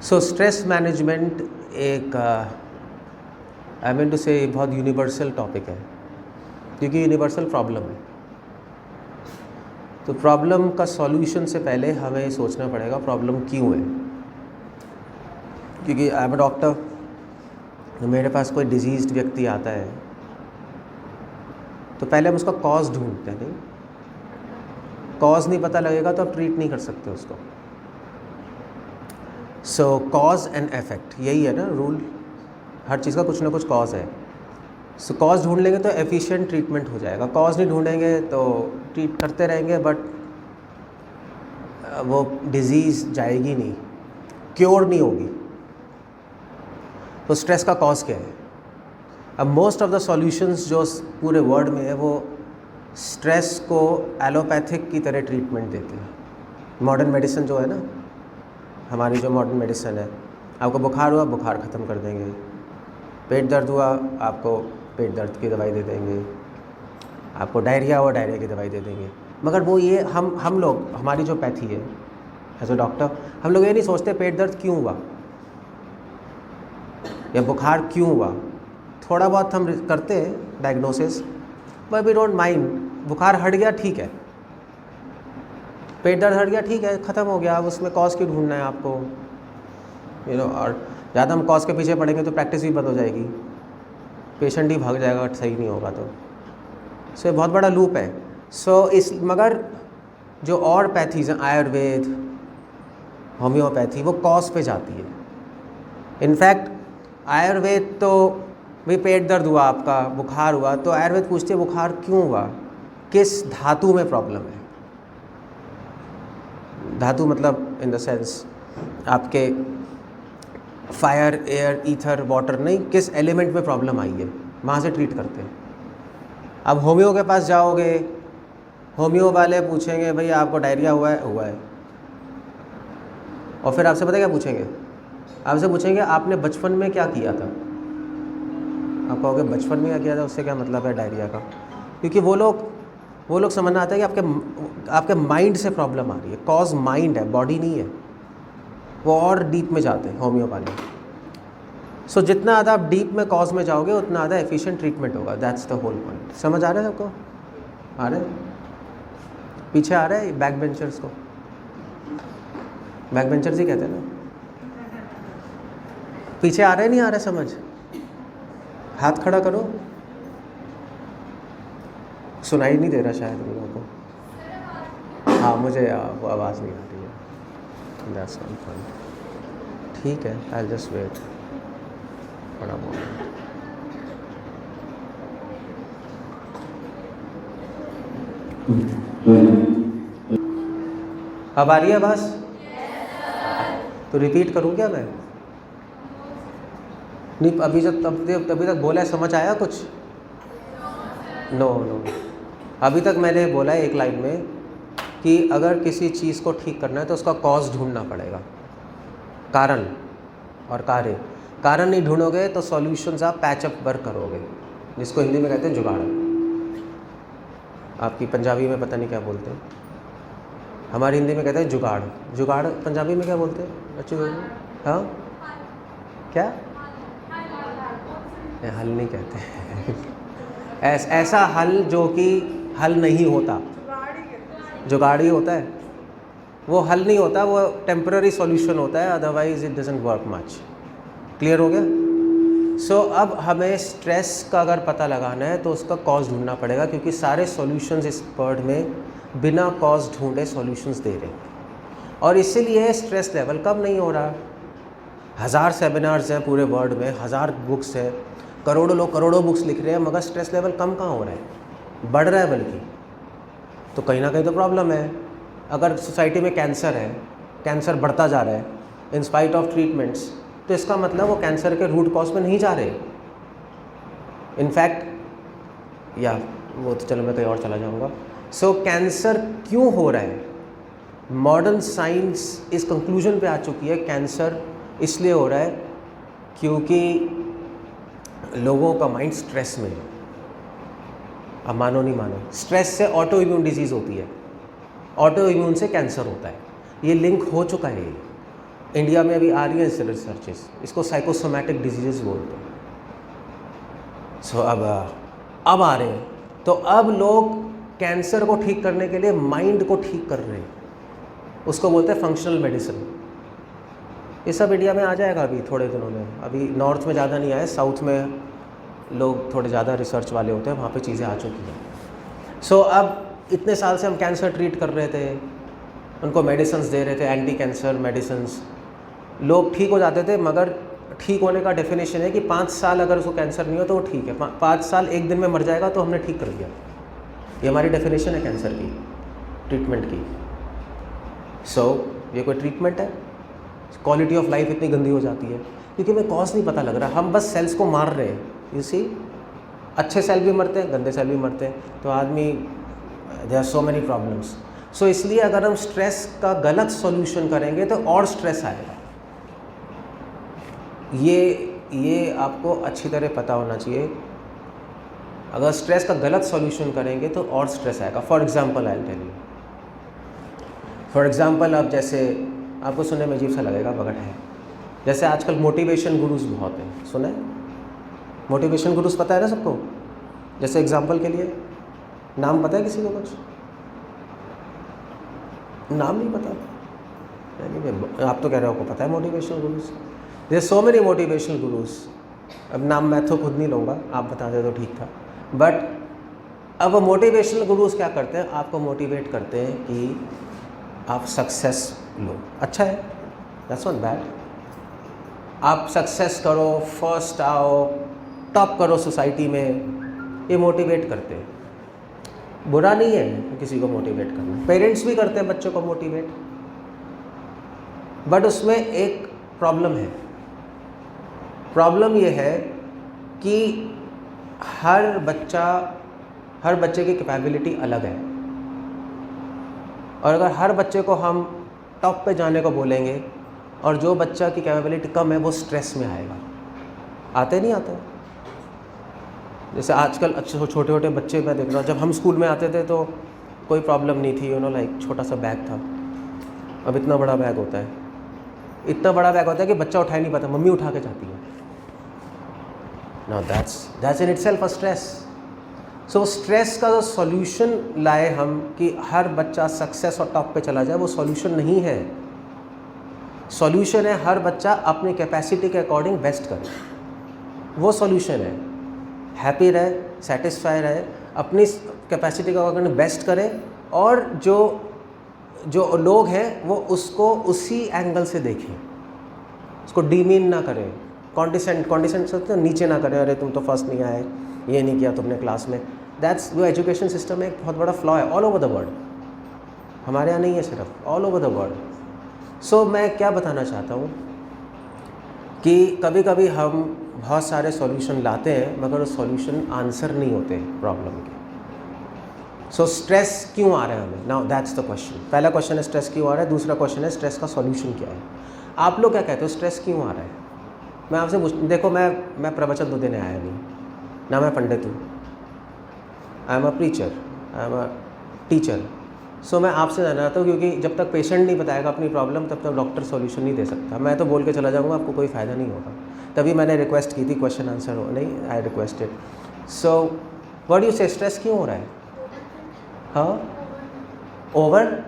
So stress management एक I mean to से बहुत यूनिवर्सल टॉपिक है, क्योंकि यूनिवर्सल प्रॉब्लम है। तो प्रॉब्लम का सॉल्यूशन से पहले हमें सोचना पड़ेगा प्रॉब्लम क्यों है। क्योंकि आई एम अ डॉक्टर, मेरे पास कोई डिजीज़्ड व्यक्ति आता है तो पहले हम उसका कॉज ढूंढते हैं। नहीं, कॉज नहीं पता लगेगा तो आप ट्रीट नहीं कर सकते उसको। सो कॉज एंड इफेक्ट, यही है ना रूल, हर चीज़ का कुछ ना कुछ कॉज है। सो कॉज ढूंढ लेंगे तो एफिशिएंट ट्रीटमेंट हो जाएगा। कॉज नहीं ढूंढेंगे तो ट्रीट करते रहेंगे बट वो डिज़ीज़ जाएगी नहीं, क्योर नहीं होगी। तो स्ट्रेस का कॉज क्या है? अब मोस्ट ऑफ द सॉल्यूशंस जो पूरे वर्ल्ड में है वो स्ट्रेस को एलोपैथिक की तरह ट्रीटमेंट देते हैं। मॉडर्न मेडिसिन जो है ना, हमारी जो मॉडर्न मेडिसिन है, आपको बुखार हुआ बुखार ख़त्म कर देंगे, पेट दर्द हुआ आपको पेट दर्द की दवाई दे देंगे, आपको डायरिया हुआ डायरिया की दवाई दे देंगे। मगर वो ये हम लोग, हमारी जो पैथी है एज अ डॉक्टर, हम लोग ये नहीं सोचते पेट दर्द क्यों हुआ या बुखार क्यों हुआ। थोड़ा बहुत हम करते हैं diagnosis, but we don't mind. बुखार हट गया ठीक है, पेट दर्द हट गया ठीक है, ख़त्म हो गया। अब उसमें कॉज क्यों ढूंढना है आपको, और ज़्यादा हम कॉज के पीछे पड़ेंगे तो प्रैक्टिस भी बंद हो जाएगी, पेशेंट ही भाग जाएगा सही नहीं होगा तो। सो ये बहुत बड़ा लूप है। मगर जो और पैथीज हैं, आयुर्वेद, होम्योपैथी, वो कॉज पे जाती है। इनफैक्ट आयुर्वेद तो भाई पेट दर्द हुआ आपका, बुखार हुआ, तो आयुर्वेद पूछते हैं बुखार क्यों हुआ, किस धातु में प्रॉब्लम है। धातु मतलब इन द सेंस आपके फायर, एयर, ईथर, वाटर नहीं, किस एलिमेंट में प्रॉब्लम आई है, वहाँ से ट्रीट करते हैं। अब होम्यो के पास जाओगे, होम्यो वाले पूछेंगे भाई आपको डायरिया हुआ है, और फिर आपसे पता क्या पूछेंगे, आपसे पूछेंगे आपने बचपन में क्या किया था। आप कहोगे बचपन में क्या किया था, उससे क्या मतलब है डायरिया का। क्योंकि वो लोग समझना आता है कि आपके माइंड से प्रॉब्लम आ रही है। कॉज माइंड है, बॉडी नहीं है। वो और डीप में जाते हैं होम्यो वाले। सो जितना ज़्यादा आप डीप में कॉज में जाओगे उतना ज़्यादा एफिशिएंट ट्रीटमेंट होगा। That's the whole point. समझ आ रहा है सबको? आ रहे पीछे आ रहा है बैक बेंचर्स को, बैक बेंचर्स ही कहते हैं ना। पीछे आ रहे नहीं आ रहे समझ? हाथ खड़ा करो। सुनाई नहीं दे रहा शायद उन लोगों को। हाँ, मुझे वो आवाज़ नहीं आ रही है। That's one point. ठीक है, आई जस्ट वेट थोड़ा बहुत। अब आ रही है आवाज़? तो रिपीट करूँ क्या मैं? नहीं, अभी तक बोला है, समझ आया कुछ? नो। अभी तक मैंने बोला है एक लाइन में कि अगर किसी चीज़ को ठीक करना है तो उसका कॉज ढूंढना पड़ेगा, कारण और कार्य। कारण नहीं ढूंढोगे तो सॉल्यूशंस आप पैचअप वर्क करोगे, जिसको हिंदी में कहते हैं जुगाड़। आपकी पंजाबी में पता नहीं क्या बोलते हैं, हमारी हिंदी में कहते हैं जुगाड़। जुगाड़ पंजाबी में क्या बोलते हैं बच्चे? हाँ, क्या? हल नहीं कहते ऐसा हल जो कि हल नहीं होता, जुगाड़ ही होता है। वो हल नहीं होता, वो टेम्पररी सॉल्यूशन होता है, otherwise it doesn't work much. Clear हो गया? सो अब हमें स्ट्रेस का अगर पता लगाना है तो उसका कॉज ढूंढना पड़ेगा, क्योंकि सारे सॉल्यूशंस इस वर्ल्ड में बिना कॉज ढूंढे सॉल्यूशंस दे रहे हैं। और इसीलिए स्ट्रेस लेवल कम नहीं हो रहा। 1000 सेमिनार्स हैं पूरे वर्ल्ड में, 1000 बुक्स हैं, करोड़ों लोग करोड़ों बुक्स लिख रहे हैं, मगर स्ट्रेस लेवल कम कहाँ हो रहा है, बढ़ रहा है बल्कि। तो कहीं ना कहीं तो प्रॉब्लम है। अगर सोसाइटी में कैंसर है, कैंसर बढ़ता जा रहा है इन स्पाइट ऑफ ट्रीटमेंट्स, तो इसका मतलब वो कैंसर के रूट कॉज में नहीं जा रहे। इनफैक्ट या वो तो चलो मैं कहीं और चला जाऊँगा। सो कैंसर क्यों हो रहा है? मॉडर्न साइंस इस कंक्लूजन पे आ चुकी है, कैंसर इसलिए हो रहा है क्योंकि लोगों का माइंड स्ट्रेस में है। अब मानो नहीं मानो, स्ट्रेस से ऑटो इम्यून डिजीज़ होती है, ऑटो इम्यून से कैंसर होता है। ये लिंक हो चुका है। इंडिया में अभी आ रही है रिसर्चेस, इसको साइकोसोमैटिक डिजीजेस बोलते हैं। सो अब आ रहे हैं, तो अब लोग कैंसर को ठीक करने के लिए माइंड को ठीक कर रहे हैं, उसको बोलते हैं फंक्शनल मेडिसिन। ये सब इंडिया में आ जाएगा अभी थोड़े दिनों में। अभी नॉर्थ में ज़्यादा नहीं आया, साउथ में लोग थोड़े ज़्यादा रिसर्च वाले होते हैं, वहाँ पे चीज़ें आ चुकी हैं। सो अब इतने साल से हम कैंसर ट्रीट कर रहे थे, उनको मेडिसिन्स दे रहे थे, एंटी कैंसर मेडिसिन्स, लोग ठीक हो जाते थे। मगर ठीक होने का डेफिनेशन है कि 5 साल अगर उसको कैंसर नहीं हो तो वो ठीक है, 5 साल 1 दिन में मर जाएगा तो हमने ठीक कर दिया। ये हमारी डेफिनेशन है कैंसर की, ट्रीटमेंट की। सो ये कोई ट्रीटमेंट है? क्वालिटी ऑफ लाइफ इतनी गंदी हो जाती है क्योंकि हमें कॉज नहीं पता लग रहा, हम बस सेल्स को मार रहे हैं। यू सी, अच्छे सेल भी मरते हैं, गंदे सेल भी मरते हैं, तो आदमी, there are so many problems. So इसलिए अगर हम स्ट्रेस का गलत सॉल्यूशन करेंगे तो और स्ट्रेस आएगा। ये आपको अच्छी तरह पता होना चाहिए। अगर स्ट्रेस का गलत सॉल्यूशन करेंगे तो और स्ट्रेस आएगा। For example I tell you, for example अब जैसे आपको सुनने में अजीब सा लगेगा मगर है, जैसे आजकल मोटिवेशन गुरुज बहुत हैं, सुना है? मोटिवेशन गुरुज पता है ना सबको? जैसे एग्जांपल के लिए नाम पता है किसी को? कुछ नाम नहीं पता? आप तो कह रहे हो आपको पता है motivational gurus. There so many motivational gurus. अब नाम मैं तो खुद नहीं लूँगा, आप बता दे तो ठीक था। बट अब वो मोटिवेशनल गुरुज क्या करते हैं? आपको मोटिवेट करते हैं कि आप सक्सेस लो। अच्छा है, दैट्स नॉट बैड। आप सक्सेस करो, फर्स्ट आओ, टॉप करो सोसाइटी में, ये मोटिवेट करते हैं। बुरा नहीं है किसी को मोटिवेट करना, पेरेंट्स भी करते हैं बच्चों को मोटिवेट। बट उसमें एक प्रॉब्लम है। प्रॉब्लम ये है कि हर बच्चे की कैपेबिलिटी अलग है, और अगर हर बच्चे को हम टॉप पे जाने को बोलेंगे और जो बच्चा की कैपेबिलिटी कम है वो स्ट्रेस में आएगा। आते नहीं आते? जैसे आजकल अच्छे छोटे छोटे बच्चे मैं देख रहा हूँ, जब हम स्कूल में आते थे तो कोई प्रॉब्लम नहीं थी, लाइक छोटा सा बैग था। अब इतना बड़ा बैग होता है, इतना बड़ा बैग होता है कि बच्चा उठा ही नहीं पाता, मम्मी उठा के जाती है। Now that's in itself a stress. So stress का जो सॉल्यूशन लाए हम कि हर बच्चा सक्सेस और टॉप पे चला जाए, वो सॉल्यूशन नहीं है। सॉल्यूशन है हर बच्चा अपनी कैपेसिटी के अकॉर्डिंग बेस्ट करे, वो सॉल्यूशन है। हैप्पी रहे, सेटिस्फाई रहे, अपनी कैपेसिटी के अकॉर्डिंग बेस्ट करे, और जो लोग हैं वो उसको उसी एंगल से देखें, उसको डीमीन ना करें, कॉन्डिसेंट से नीचे ना करें, अरे तुम तो फर्स्ट नहीं आए, ये नहीं किया तुमने क्लास में। दैट्स जो एजुकेशन सिस्टम में एक बहुत बड़ा फ्लॉ है ऑल ओवर द वर्ल्ड, हमारे यहाँ नहीं है सिर्फ, ऑल ओवर द वर्ल्ड। सो मैं क्या बताना चाहता हूँ कि कभी कभी हम बहुत सारे सॉल्यूशन लाते हैं मगर वो सॉल्यूशन आंसर नहीं होते प्रॉब्लम के। सो स्ट्रेस क्यों आ रहा है हमें? Now that's the question. पहला क्वेश्चन है स्ट्रेस क्यों आ रहा है, दूसरा क्वेश्चन है स्ट्रेस का सॉल्यूशन क्या है। आप लोग क्या कहते हो स्ट्रेस क्यों आ रहा है? मैं आपसे देखो, मैं प्रवचन तो देने आया नहीं, ना मैं पंडित हूँ, I am a preacher, I am a teacher. So मैं आपसे जानना चाहता हूँ, क्योंकि जब तक पेशेंट नहीं बताएगा अपनी प्रॉब्लम तब तक डॉक्टर सॉल्यूशन नहीं दे सकता। मैं तो बोल के चला जाऊँगा, आपको कोई फ़ायदा नहीं होगा। तभी मैंने रिक्वेस्ट की थी क्वेश्चन आंसर हो, नहीं, I requested. So what do you से, स्ट्रेस क्यों हो रहा है? हाँ, ओवर,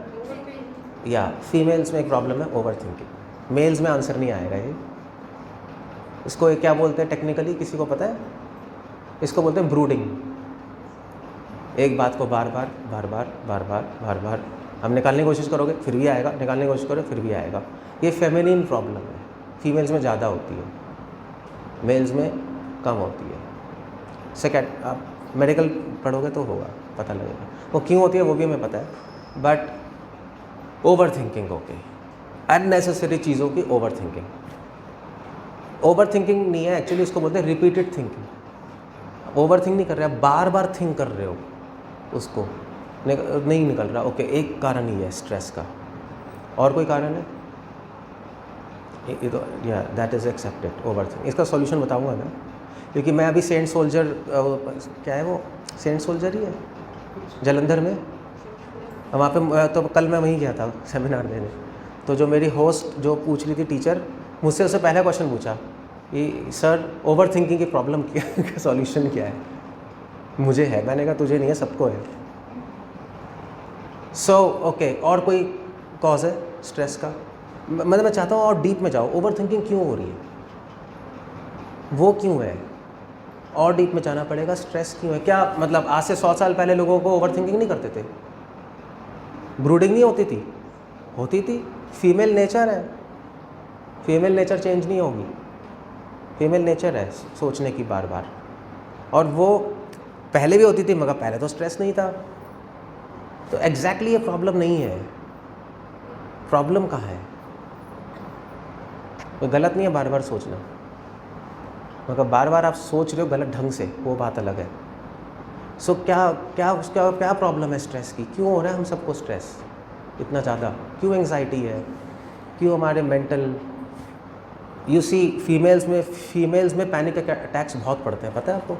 या फीमेल्स में एक प्रॉब्लम है ओवर थिंकिंग, मेल्स में आंसर नहीं आएगा ये। इसको क्या बोलते हैं टेक्निकली, किसी को पता है? इसको बोलते हैं ब्रूडिंग। एक बात को बार बार हम निकालने की कोशिश करोगे फिर भी आएगा, निकालने की कोशिश करोगे फिर भी आएगा। ये फेमिनिन प्रॉब्लम है, फीमेल्स में ज़्यादा होती है, मेल्स में कम होती है। सेकेंड, आप मेडिकल पढ़ोगे तो होगा, पता लगेगा वो क्यों होती है, वो भी हमें पता है। बट ओवर थिंकिंग हो गई, अननेसेसरी चीज़ों की ओवर थिंकिंग। ओवर थिंकिंग नहीं है एक्चुअली, इसको बोलते हैं रिपीटेड थिंकिंग। ओवर थिंक नहीं कर रहे, आप बार बार थिंक कर रहे हो, उसको नहीं निकल रहा। ओके, एक कारण ही है स्ट्रेस का, और कोई कारण है? ये तो या that is accepted over think. इसका सॉल्यूशन बताऊंगा मैं, क्योंकि मैं अभी सेंट सोल्जर, क्या है वो, सेंट सोल्जर ही है जलंधर में, वहाँ पे तो कल मैं वहीं गया था सेमिनार देने। तो जो मेरी होस्ट जो पूछ रही थी टीचर, मुझसे उससे पहला क्वेश्चन पूछा कि सर ओवर थिंकिंग की प्रॉब्लम क्या सॉल्यूशन क्या है? मुझे है। मैंने कहा तुझे नहीं है, सबको है। सो ओके, और कोई कॉज है स्ट्रेस का? मतलब मैं चाहता हूँ और डीप में जाओ, ओवर थिंकिंग क्यों हो रही है, वो क्यों है, और डीप में जाना पड़ेगा। स्ट्रेस क्यों है? क्या मतलब आज से 100 साल पहले लोगों को ओवर थिंकिंग नहीं करते थे? ब्रूडिंग नहीं होती थी? होती थी। फीमेल नेचर है, फीमेल नेचर चेंज नहीं होगी। फीमेल नेचर है सोचने की बार बार, और वो पहले भी होती थी, मगर पहले तो स्ट्रेस नहीं था। तो एग्जैक्टली ये प्रॉब्लम नहीं है। प्रॉब्लम कहाँ है? वो गलत नहीं है बार बार सोचना, मगर बार बार आप सोच रहे हो गलत ढंग से, वो बात अलग है। सो क्या प्रॉब्लम है स्ट्रेस की? क्यों हो रहा है हम सबको स्ट्रेस इतना ज़्यादा? क्यों एंग्जाइटी है? क्यों हमारे मेंटल, यू सी फीमेल्स में पैनिक अटैक्स बहुत पड़ते हैं, पता है आपको?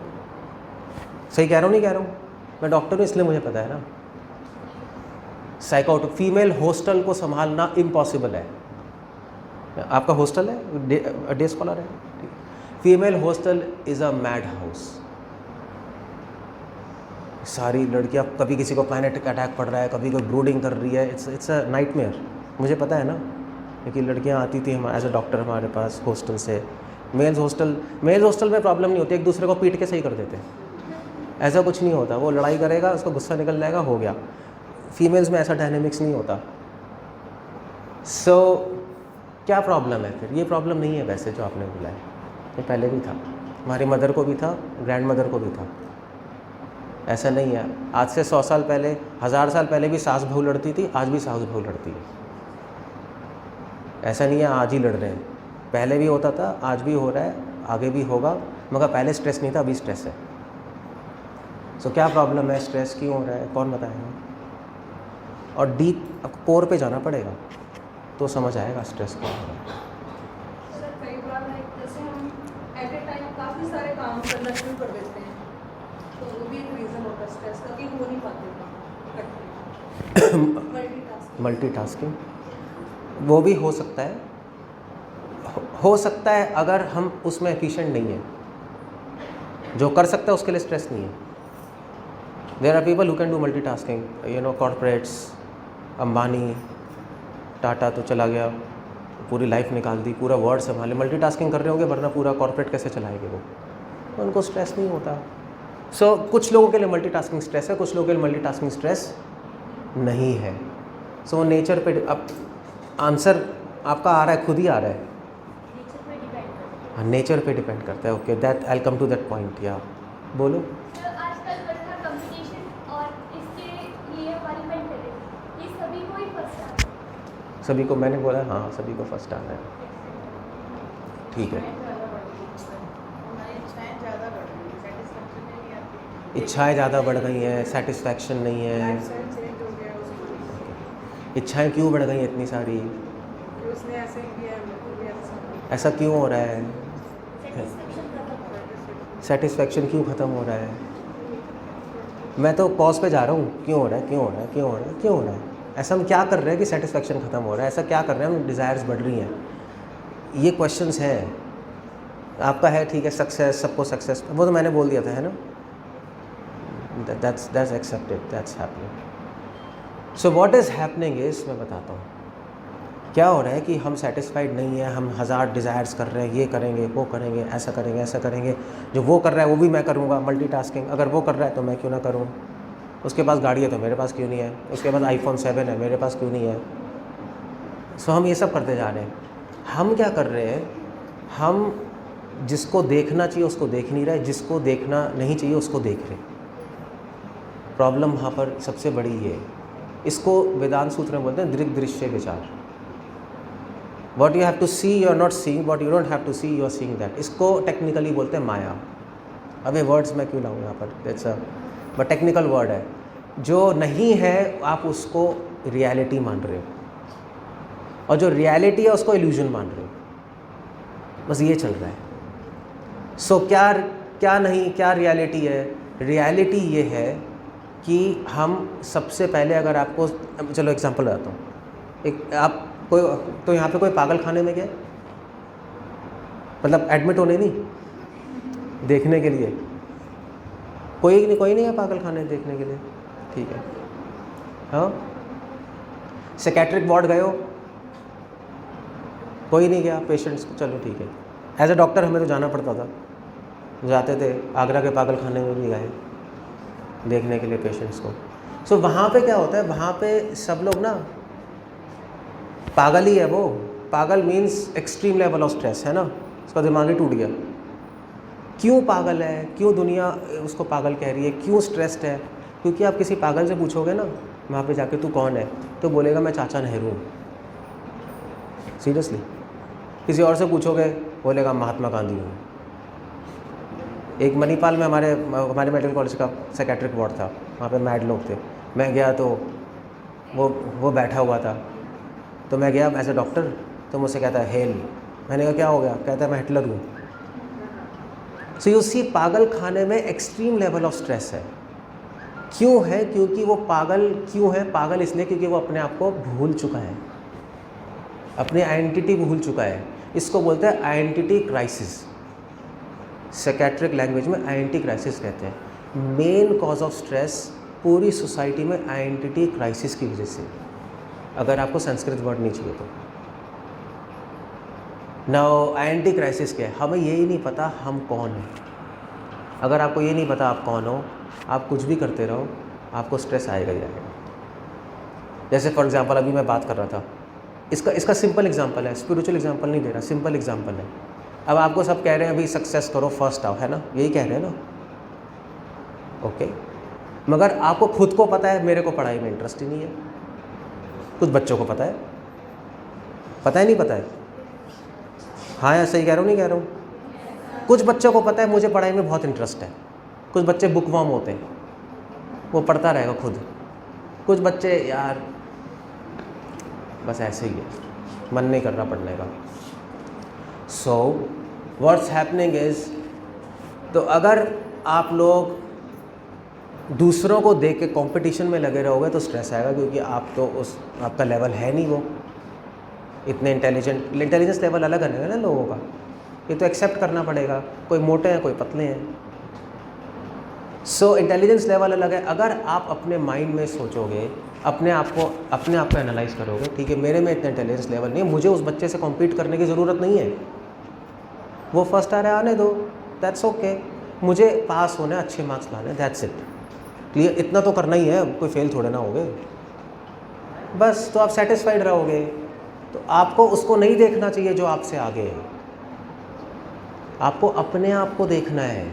सही कह रहा हूँ नहीं कह रहा हूँ? मैं डॉक्टर हूँ इसलिए मुझे पता है ना। साइकोट फीमेल हॉस्टल को संभालना इम्पॉसिबल है। आपका हॉस्टल है, डे स्कॉलर है? Female hostel is a mad house. सारी लड़कियाँ, कभी किसी को पैनिक अटैक पड़ रहा है, कभी कोई ब्रूडिंग कर रही है। It's a nightmare. मुझे पता है ना, क्योंकि लड़कियाँ आती थी एज अ डॉक्टर हमारे पास हॉस्टल से। मेल्स हॉस्टल में प्रॉब्लम नहीं होती, एक दूसरे को पीट के सही कर देते हैं, ऐसा कुछ नहीं होता। वो लड़ाई करेगा, उसको गुस्सा निकल जाएगा, हो गया। फीमेल्स में ऐसा डायनेमिक्स नहीं होता। सो क्या प्रॉब्लम है फिर? ये प्रॉब्लम नहीं है वैसे जो आपने बोला है, ये पहले भी था, हमारी मदर को भी था, ग्रैंड मदर को भी था। ऐसा नहीं है। आज से 100 साल पहले, 1000 साल पहले भी सास बहू लड़ती थी, आज भी सास बहू लड़ती है। ऐसा नहीं है आज ही लड़ रहे हैं, पहले भी होता था, आज भी हो रहा है, आगे भी होगा, मगर पहले स्ट्रेस नहीं था, अभी स्ट्रेस है। सो क्या प्रॉब्लम है? स्ट्रेस क्यों हो रहा है? कौन बताएगा? और डीप कोर पे जाना पड़ेगा तो समझ आएगा स्ट्रेस क्या हो रहा है। सर कई बार जैसे हम एट ए टाइम काफ़ी सारे काम करना शुरू कर देते हैं, तो वो भी एक रीज़न होता है स्ट्रेस का कि हो नहीं पाते काम। मल्टीटास्किंग वो भी हो सकता है, हो सकता है अगर हम उसमें एफिशिएंट नहीं है। जो कर सकता है उसके लिए स्ट्रेस नहीं है। There are people who can do multitasking, you know, corporates, Ambani, Tata तो चला गया, पूरी लाइफ निकाल दी, पूरा वर्ल्ड संभाले, मल्टीटास्किंग कर रहे होंगे, वरना पूरा कॉर्पोरेट कैसे चलाएंगे वो? तो उनको स्ट्रेस नहीं होता। सो कुछ लोगों के लिए मल्टीटास्किंग स्ट्रेस है, कुछ लोगों के लिए मल्टीटास्किंग स्ट्रेस नहीं है। सो नेचर पे अब आंसर आपका आ रहा है, खुद ही आ रहा है। हाँ, नेचर पे डिपेंड करता है। Okay, that I will come to that point. या बोलो। आजकल बढ़ता कम्युनिकेशन और इसके लिए हमारी मेंटलिटी, ये सभी को ही फर्स्ट आता है। सभी को मैंने बोला, हाँ सभी को फर्स्ट आना है, ठीक है। इच्छाएं ज़्यादा बढ़ गई हैं, सेटिस्फैक्शन नहीं है। इच्छाएं क्यों बढ़ गई हैं इतनी सारी? ऐसा क्यों हो रहा है? सेटिस्फैक्शन क्यों ख़त्म हो रहा है? मैं तो कॉज पे जा रहा हूँ, क्यों हो रहा है, क्यों हो रहा है, क्यों हो रहा है, क्यों हो रहा है? ऐसा हम क्या कर रहे हैं कि सेटिस्फैक्शन ख़त्म हो रहा है? ऐसा क्या कर रहे हैं हम, डिज़ायर्स बढ़ रही हैं? ये क्वेश्चंस हैं। आपका है ठीक है, सक्सेस, सबको सक्सेस, वो तो मैंने बोल दिया था, है ना? That's accepted, that's happening. So what is happening is, मैं बताता हूँ क्या हो रहा है कि हम सेटिस्फाइड नहीं है, हम 1000 डिज़ायर्स कर रहे हैं, ये करेंगे, वो करेंगे, ऐसा करेंगे, ऐसा करेंगे। जो वो कर रहा है वो भी मैं करूँगा, मल्टीटास्किंग। अगर वो कर रहा है तो मैं क्यों ना करूँ? उसके पास गाड़ी है तो मेरे पास क्यों नहीं है? उसके पास iPhone 7 है, मेरे पास क्यों नहीं है? सो हम ये सब करते जा रहे हैं। हम क्या कर रहे हैं, हम जिसको देखना चाहिए उसको देख नहीं रहे, जिसको देखना नहीं चाहिए उसको देख रहे। प्रॉब्लम वहाँ पर सबसे बड़ी ये है। इसको वेदांत सूत्र में बोलते हैं दृग दृश्य विचार। What you have to see you are not seeing, what you don't have to see you are seeing that. इसको टेक्निकली बोलते हैं माया। अब ये वर्ड्स मैं क्यों लाऊँ यहाँ पर, that's a but technical word है। जो नहीं है आप उसको रियलिटी मान रहे हो, और जो रियलिटी है उसको इल्यूजन मान रहे हो। बस ये चल रहा है। सो क्या नहीं, क्या रियलिटी है? रियलिटी ये है कि हम सबसे पहले, अगर आपको, चलो एग्जांपल बताता हूँ। एक आप कोई तो यहाँ पे कोई पागल खाने में गया, मतलब एडमिट होने नहीं, देखने के लिए? कोई नहीं है पागल खाने देखने के लिए, ठीक है। हाँ, साइकेट्रिक वार्ड गए हो? कोई नहीं गया पेशेंट्स को, चलो ठीक है। एज ए डॉक्टर हमें तो जाना पड़ता था, जाते थे, आगरा के पागल खाने में भी गए देखने के लिए पेशेंट्स को। सो वहाँ पे क्या होता है, वहाँ पे सब लोग ना पागल ही है। वो पागल means extreme level of stress है ना, उसका दिमाग ही टूट गया। क्यों पागल है, क्यों दुनिया उसको पागल कह रही है, क्यों स्ट्रेस्ड है? क्योंकि आप किसी पागल से पूछोगे ना वहाँ पे जाके तू कौन है, तो बोलेगा मैं चाचा नेहरू हूँ, सीरियसली। किसी और से पूछोगे बोलेगा महात्मा गांधी हूँ। एक मणिपाल में हमारे मेडिकल कॉलेज का साइकेट्रिक वार्ड था, वहाँ पे मैड लोग थे। मैं गया तो वो बैठा हुआ था, तो मैं गया एज ए डॉक्टर, तो मुझसे कहता है हेल। मैंने कहा क्या हो गया? कहता है मैं हिटलर हूँ। सो यू सी, पागल खाने में एक्सट्रीम लेवल ऑफ स्ट्रेस है। क्यों है? क्योंकि वो पागल क्यों है? पागल इसलिए क्योंकि वो अपने आप को भूल चुका है, अपनी आइडेंटिटी भूल चुका है। इसको बोलते हैं आइडेंटिटी क्राइसिस, साइकेट्रिक लैंग्वेज में आइडेंटिटी क्राइसिस कहते हैं। मेन कॉज ऑफ स्ट्रेस पूरी सोसाइटी में आइडेंटिटी क्राइसिस की वजह से, अगर आपको संस्कृत वर्ड नहीं चाहिए तो। नाउ आइडेंटिटी क्राइसिस क्या है? हमें यही नहीं पता हम कौन हैं। अगर आपको ये नहीं पता आप कौन हो, आप कुछ भी करते रहो, आपको स्ट्रेस आएगा ही आएगा। जैसे फॉर एग्जांपल अभी मैं बात कर रहा था, इसका सिंपल एग्जांपल है, स्पिरिचुअल एग्जांपल नहीं दे रहा, सिंपल एग्जांपल है। अब आपको सब कह रहे हैं अभी सक्सेस करो, फर्स्ट आओ, है ना, यही कह रहे हैं ना, ओके। मगर आपको खुद को पता है मेरे को पढ़ाई में इंटरेस्ट ही नहीं है। कुछ बच्चों को पता है नहीं पता है? हाँ या सही कह रहा हूँ, नहीं कह रहा हूँ? कुछ बच्चों को पता है मुझे पढ़ाई में बहुत इंटरेस्ट है। कुछ बच्चे बुकवर्म होते हैं, वो पढ़ता रहेगा खुद। कुछ बच्चे यार बस ऐसे ही है, मन नहीं कर रहा पढ़ने का। सो व्हाट्स हैपनिंग इज, तो अगर आप लोग दूसरों को देख के कंपटीशन में लगे रहोगे तो स्ट्रेस आएगा, क्योंकि आप तो आपका लेवल है नहीं वो इतने इंटेलिजेंस लेवल अलग है ना लोगों का। ये तो एक्सेप्ट करना पड़ेगा, कोई मोटे हैं कोई पतले हैं। सो इंटेलिजेंस लेवल अलग है। अगर आप अपने माइंड में सोचोगे, अपने आप को एनालाइज करोगे, ठीक है मेरे में इतना इंटेलिजेंस लेवल नहीं है, मुझे उस बच्चे से कॉम्पीट करने की ज़रूरत नहीं है, वो फर्स्ट आ रहा है आने दो, दैट्स ओके। मुझे पास होना है, अच्छे मार्क्स लाने, दैट्स इट, क्लियर। इतना तो करना ही है, कोई फेल थोड़े ना होगे, बस। तो आप सेटिस्फाइड रहोगे। तो आपको उसको नहीं देखना चाहिए जो आपसे आगे है, आपको अपने आप को देखना है।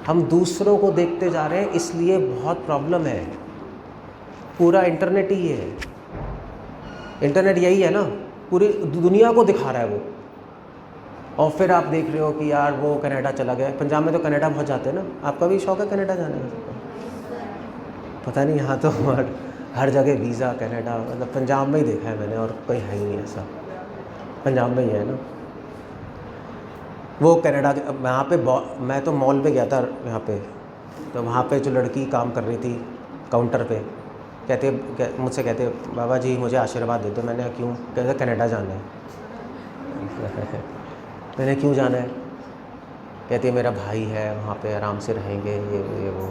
हम दूसरों को देखते जा रहे हैं, इसलिए बहुत प्रॉब्लम है। पूरा इंटरनेट ही है, इंटरनेट यही है ना, पूरी दुनिया को दिखा रहा है वो। और फिर आप देख रहे हो कि यार वो कनाडा चला गया। पंजाब में तो कनाडा बहुत जाते हैं ना, आपका भी शौक है कनाडा जाने का? पता नहीं, यहाँ तो हर जगह वीज़ा कनाडा, मतलब पंजाब में ही देखा है मैंने, और कोई है ही नहीं ऐसा, पंजाब में ही है ना वो कनाडा। वहाँ पे मैं तो मॉल पे गया था यहाँ पे, तो वहाँ पे जो लड़की काम कर रही थी काउंटर पे, मुझसे कहते बाबा जी मुझे आशीर्वाद दे दो। मैंने क्यों? कहते कनाडा जाना है। मैंने क्यों जाना है? कहती है मेरा भाई है वहाँ पे, आराम से रहेंगे, ये वो।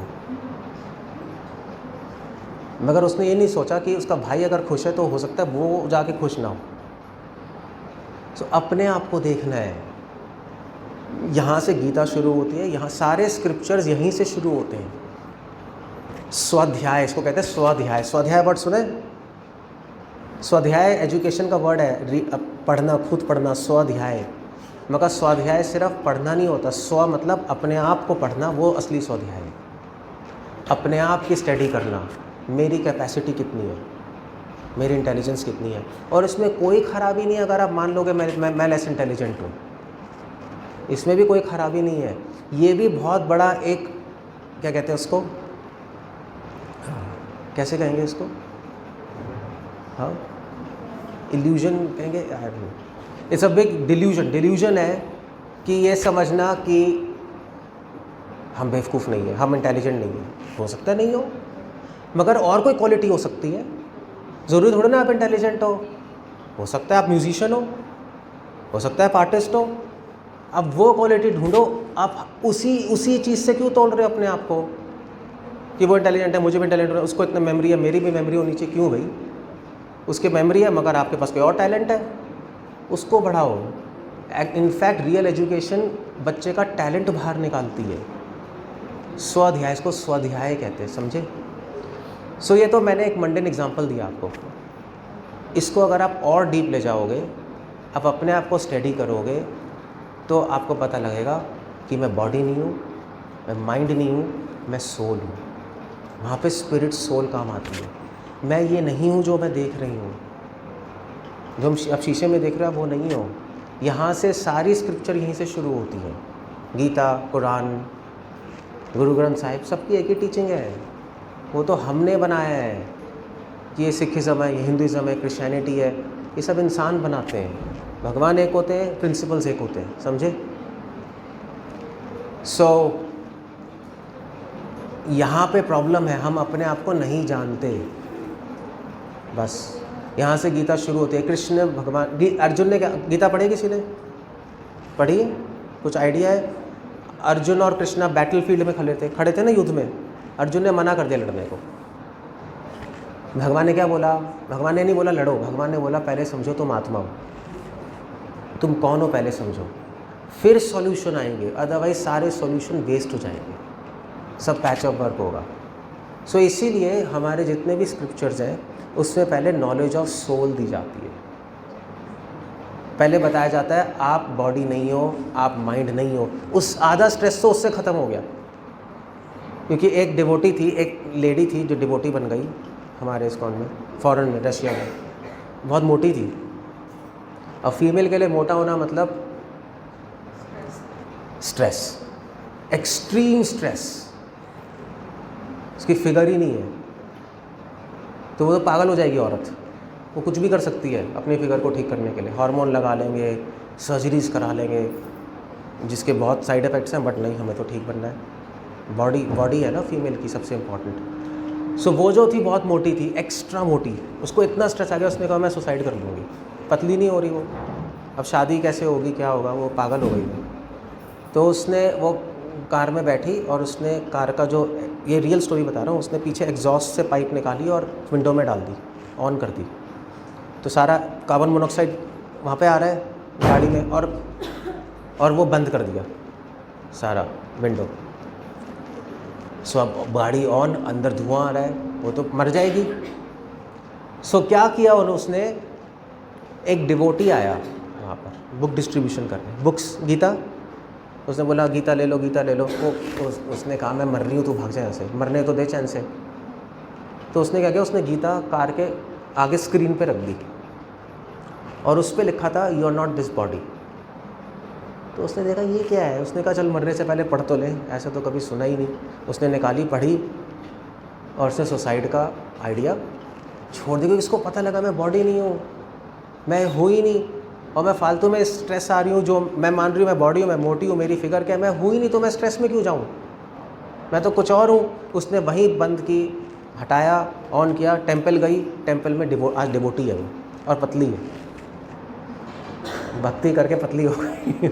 मगर उसने ये नहीं सोचा कि उसका भाई अगर खुश है तो हो सकता है वो जाके खुश ना हो। तो अपने आप को देखना है। यहाँ से गीता शुरू होती है, यहाँ सारे स्क्रिप्चर्स यहीं से शुरू होते हैं। स्वाध्याय, इसको कहते हैं स्वाध्याय। स्वाध्याय वर्ड सुने? स्वाध्याय एजुकेशन का वर्ड है, पढ़ना, खुद पढ़ना, स्वाध्याय। मगर स्वाध्याय सिर्फ पढ़ना नहीं होता, स्व मतलब अपने आप को पढ़ना, वो असली स्वाध्याय है। अपने आप की स्टडी करना, मेरी कैपेसिटी कितनी है, मेरी इंटेलिजेंस कितनी है। और इसमें कोई ख़राबी नहीं है अगर आप मान लोगे मैं लेस इंटेलिजेंट हूँ, इसमें भी कोई ख़राबी नहीं है। ये भी बहुत बड़ा एक, क्या कहते हैं उसको, कैसे कहेंगे इसको, हाँ इल्यूजन कहेंगे, it's a big delusion. Delusion है कि ये समझना कि हम बेवकूफ़ नहीं है, हम इंटेलिजेंट नहीं है। हो सकता है नहीं हो, मगर और कोई क्वालिटी हो सकती है, ज़रूरी थोड़ा ना आप इंटेलिजेंट हो। हो सकता है आप म्यूजिशियन हो सकता है आप आर्टिस्ट हो। अब वो क्वालिटी ढूंढो। आप उसी चीज़ से क्यों तोड़ रहे हो अपने आप को कि वो इंटेलिजेंट है, मुझे भी इंटेलिजेंट है, उसको इतना मेमोरी है, मेरी भी मेमोरी होनी चाहिए। क्यों भाई? उसकी मेमोरी है मगर आपके पास कोई और टैलेंट है, उसको बढ़ाओ। इनफैक्ट रियल एजुकेशन बच्चे का टैलेंट बाहर निकालती है। स्वाध्याय, इसको स्वाध्याय कहते हैं, समझे? सो ये तो मैंने एक मंडेन एग्जांपल दिया आपको। इसको अगर आप और डीप ले जाओगे, आप अपने आप को स्टडी करोगे, तो आपको पता लगेगा कि मैं बॉडी नहीं हूँ, मैं माइंड नहीं हूँ, मैं सोल हूँ। वहाँ पे स्पिरिट सोल काम आती है। मैं ये नहीं हूँ जो मैं देख रही हूँ, जो हम अब शीशे में देख रहे हैं वो नहीं हो। यहाँ से सारी स्क्रिप्चर यहीं से शुरू होती है। गीता, कुरान, गुरु ग्रंथ साहिब, सबकी एक ही टीचिंग है। वो तो हमने बनाया है कि ये सिखिज़म है, ये हिंदुज़म है, क्रिश्चियनिटी है, ये सब इंसान बनाते हैं। भगवान एक होते हैं, प्रिंसिपल्स एक होते हैं, समझे? सो यहाँ पे प्रॉब्लम है, हम अपने आप को नहीं जानते। बस यहाँ से गीता शुरू होती है। कृष्ण भगवान, अर्जुन ने क्या गीता पढ़ी? किसी ने पढ़ी? कुछ आइडिया है? अर्जुन और कृष्णा बैटल फील्ड में खड़े थे ना, युद्ध में। अर्जुन ने मना कर दिया लड़ने को। भगवान ने क्या बोला? भगवान ने नहीं बोला लड़ो, भगवान ने बोला पहले समझो तुम आत्मा हो, तुम कौन हो पहले समझो, फिर सॉल्यूशन आएंगे, अदरवाइज सारे सॉल्यूशन वेस्ट हो जाएंगे, सब पैच ऑफ वर्क होगा। सो इसीलिए हमारे जितने भी स्क्रिप्चर्स हैं उसमें पहले नॉलेज ऑफ सोल दी जाती है। पहले बताया जाता है आप बॉडी नहीं हो, आप माइंड नहीं हो। उस आधा स्ट्रेस तो उससे ख़त्म हो गया। क्योंकि एक डिवोटी थी, एक लेडी थी जो डिवोटी बन गई हमारे इस्कॉन में, फॉरेन में, रशिया में, बहुत मोटी थी। और फीमेल के लिए मोटा होना मतलब स्ट्रेस, एक्सट्रीम स्ट्रेस, उसकी फिगर ही नहीं है। तो वो तो पागल हो जाएगी औरत। वो कुछ भी कर सकती है अपनी फिगर को ठीक करने के लिए, हार्मोन लगा लेंगे, सर्जरीज करा लेंगे, जिसके बहुत साइड इफ़ेक्ट्स हैं, बट नहीं, हमें तो ठीक बनना है। बॉडी है ना फीमेल की सबसे इम्पॉर्टेंट। सो वो जो थी बहुत मोटी थी, एक्स्ट्रा मोटी, उसको इतना स्ट्रेस आ गया, उसने कहा मैं सुसाइड कर लूँगी। पतली नहीं हो रही वो, अब शादी कैसे होगी, क्या होगा, वो पागल हो गई। तो उसने वो कार में बैठी और उसने कार का जो, ये रियल स्टोरी बता रहा हूँ, उसने पीछे एग्जॉस्ट से पाइप निकाली और विंडो में डाल दी, ऑन कर दी। तो सारा कार्बन मोनोऑक्साइड वहाँ पे आ रहा है गाड़ी में, और वो बंद कर दिया सारा विंडो। सो अब गाड़ी ऑन, अंदर धुआं आ रहा है, वो तो मर जाएगी। सो क्या किया उसने, एक डिवोटी आया वहाँ पर बुक डिस्ट्रीब्यूशन करने, बुक्स, गीता। उसने बोला गीता ले लो, गीता ले लो। उसने कहा मैं मर रही हूँ, तू भाग जाए ऐसे, मरने तो दे चैन से। तो उसने क्या किया, उसने गीता कार के आगे स्क्रीन पे रख दी और उस पर लिखा था you are not this body. तो उसने देखा ये क्या है, उसने कहा चल मरने से पहले पढ़ तो ले, ऐसा तो कभी सुना ही नहीं। उसने निकाली, पढ़ी और उसने सुसाइड का आइडिया छोड़ दिया। इसको पता लगा मैं बॉडी नहीं हूँ, मैं हूँ ही नहीं, और मैं फालतू में स्ट्रेस आ रही हूँ, जो मैं मान रही हूँ मैं बॉडी हूँ, मैं मोटी हूँ, मेरी फिगर क्या है, मैं हूँ ही नहीं, तो मैं स्ट्रेस में क्यों जाऊँ, मैं तो कुछ और हूँ। उसने वहीं बंद की, हटाया, ऑन किया, टेंपल गई, टेंपल में आज डिवोटी है वो, और पतली है, भक्ति करके पतली हो गई।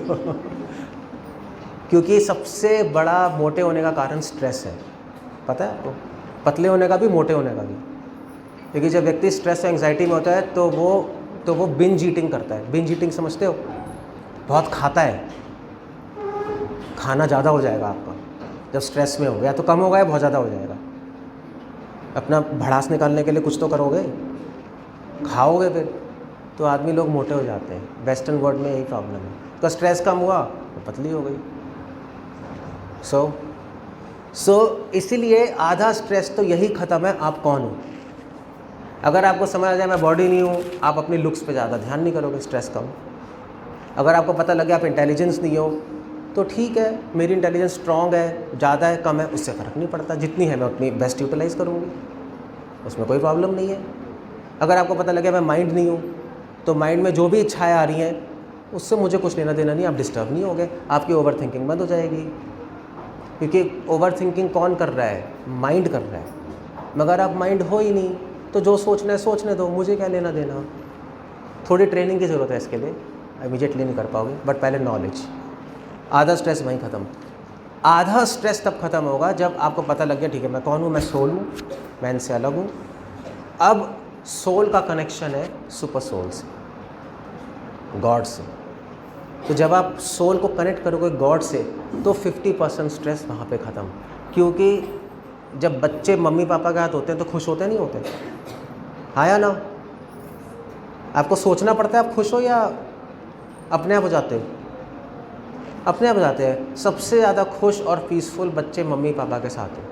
क्योंकि सबसे बड़ा मोटे होने का कारण स्ट्रेस है, पता है आपको, पतले होने का भी, मोटे होने का भी। क्योंकि जब व्यक्ति स्ट्रेस और एंग्जाइटी में होता है तो वो बिंज ईटिंग करता है। बिंज ईटिंग समझते हो? बहुत खाता है, खाना ज़्यादा हो जाएगा आपका जब स्ट्रेस में हो गया, तो कम होगा या बहुत ज़्यादा हो जाएगा। अपना भड़ास निकालने के लिए कुछ तो करोगे, खाओगे, फिर तो आदमी लोग मोटे हो जाते हैं। वेस्टर्न वर्ल्ड में यही प्रॉब्लम है। तो स्ट्रेस कम हुआ तो पतली हो गई। सो इसीलिए आधा स्ट्रेस तो यही ख़त्म है, आप कौन हो। अगर आपको समझ आ जाए मैं बॉडी नहीं हूँ, आप अपनी लुक्स पे ज़्यादा ध्यान नहीं करोगे, स्ट्रेस कम। अगर आपको पता लगे आप इंटेलिजेंस नहीं हो, तो ठीक है, मेरी इंटेलिजेंस स्ट्रॉन्ग है, ज़्यादा है, कम है, उससे फ़र्क नहीं पड़ता, जितनी है मैं उतनी बेस्ट यूटिलाइज़ करूँगी, उसमें कोई प्रॉब्लम नहीं है। अगर आपको पता लगे मैं माइंड नहीं हूँ, तो माइंड में जो भी इच्छाएँ आ रही हैं उससे मुझे कुछ लेना देना नहीं, आप डिस्टर्ब नहीं होगे, आपकी ओवर थिंकिंग बंद हो जाएगी। क्योंकि ओवर थिंकिंग कौन कर रहा है? माइंड कर रहा है। मगर आप माइंड हो ही नहीं, तो जो सोचना है सोचने दो, मुझे क्या लेना देना। थोड़ी ट्रेनिंग की ज़रूरत है इसके लिए, इमीडिएटली नहीं कर पाओगे, बट पहले नॉलेज। आधा स्ट्रेस वहीं ख़त्म। आधा स्ट्रेस तब ख़त्म होगा जब आपको पता लग गया ठीक है मैं कौन हूँ, मैं सोल हूँ, मैं इनसे अलग हूँ। अब सोल का कनेक्शन है सुपर सोल से, गॉड से। तो जब आप सोल को कनेक्ट करोगे गॉड से तो 50% स्ट्रेस वहाँ पे ख़त्म। क्योंकि जब बच्चे मम्मी पापा के हाथ होते हैं तो खुश होते नहीं होते? हाँ या ना? आपको सोचना पड़ता है आप खुश हो या अपने आप हो जाते हो? अपने आप हो जाते हैं। सबसे ज़्यादा खुश और पीसफुल बच्चे मम्मी पापा के साथ हैं।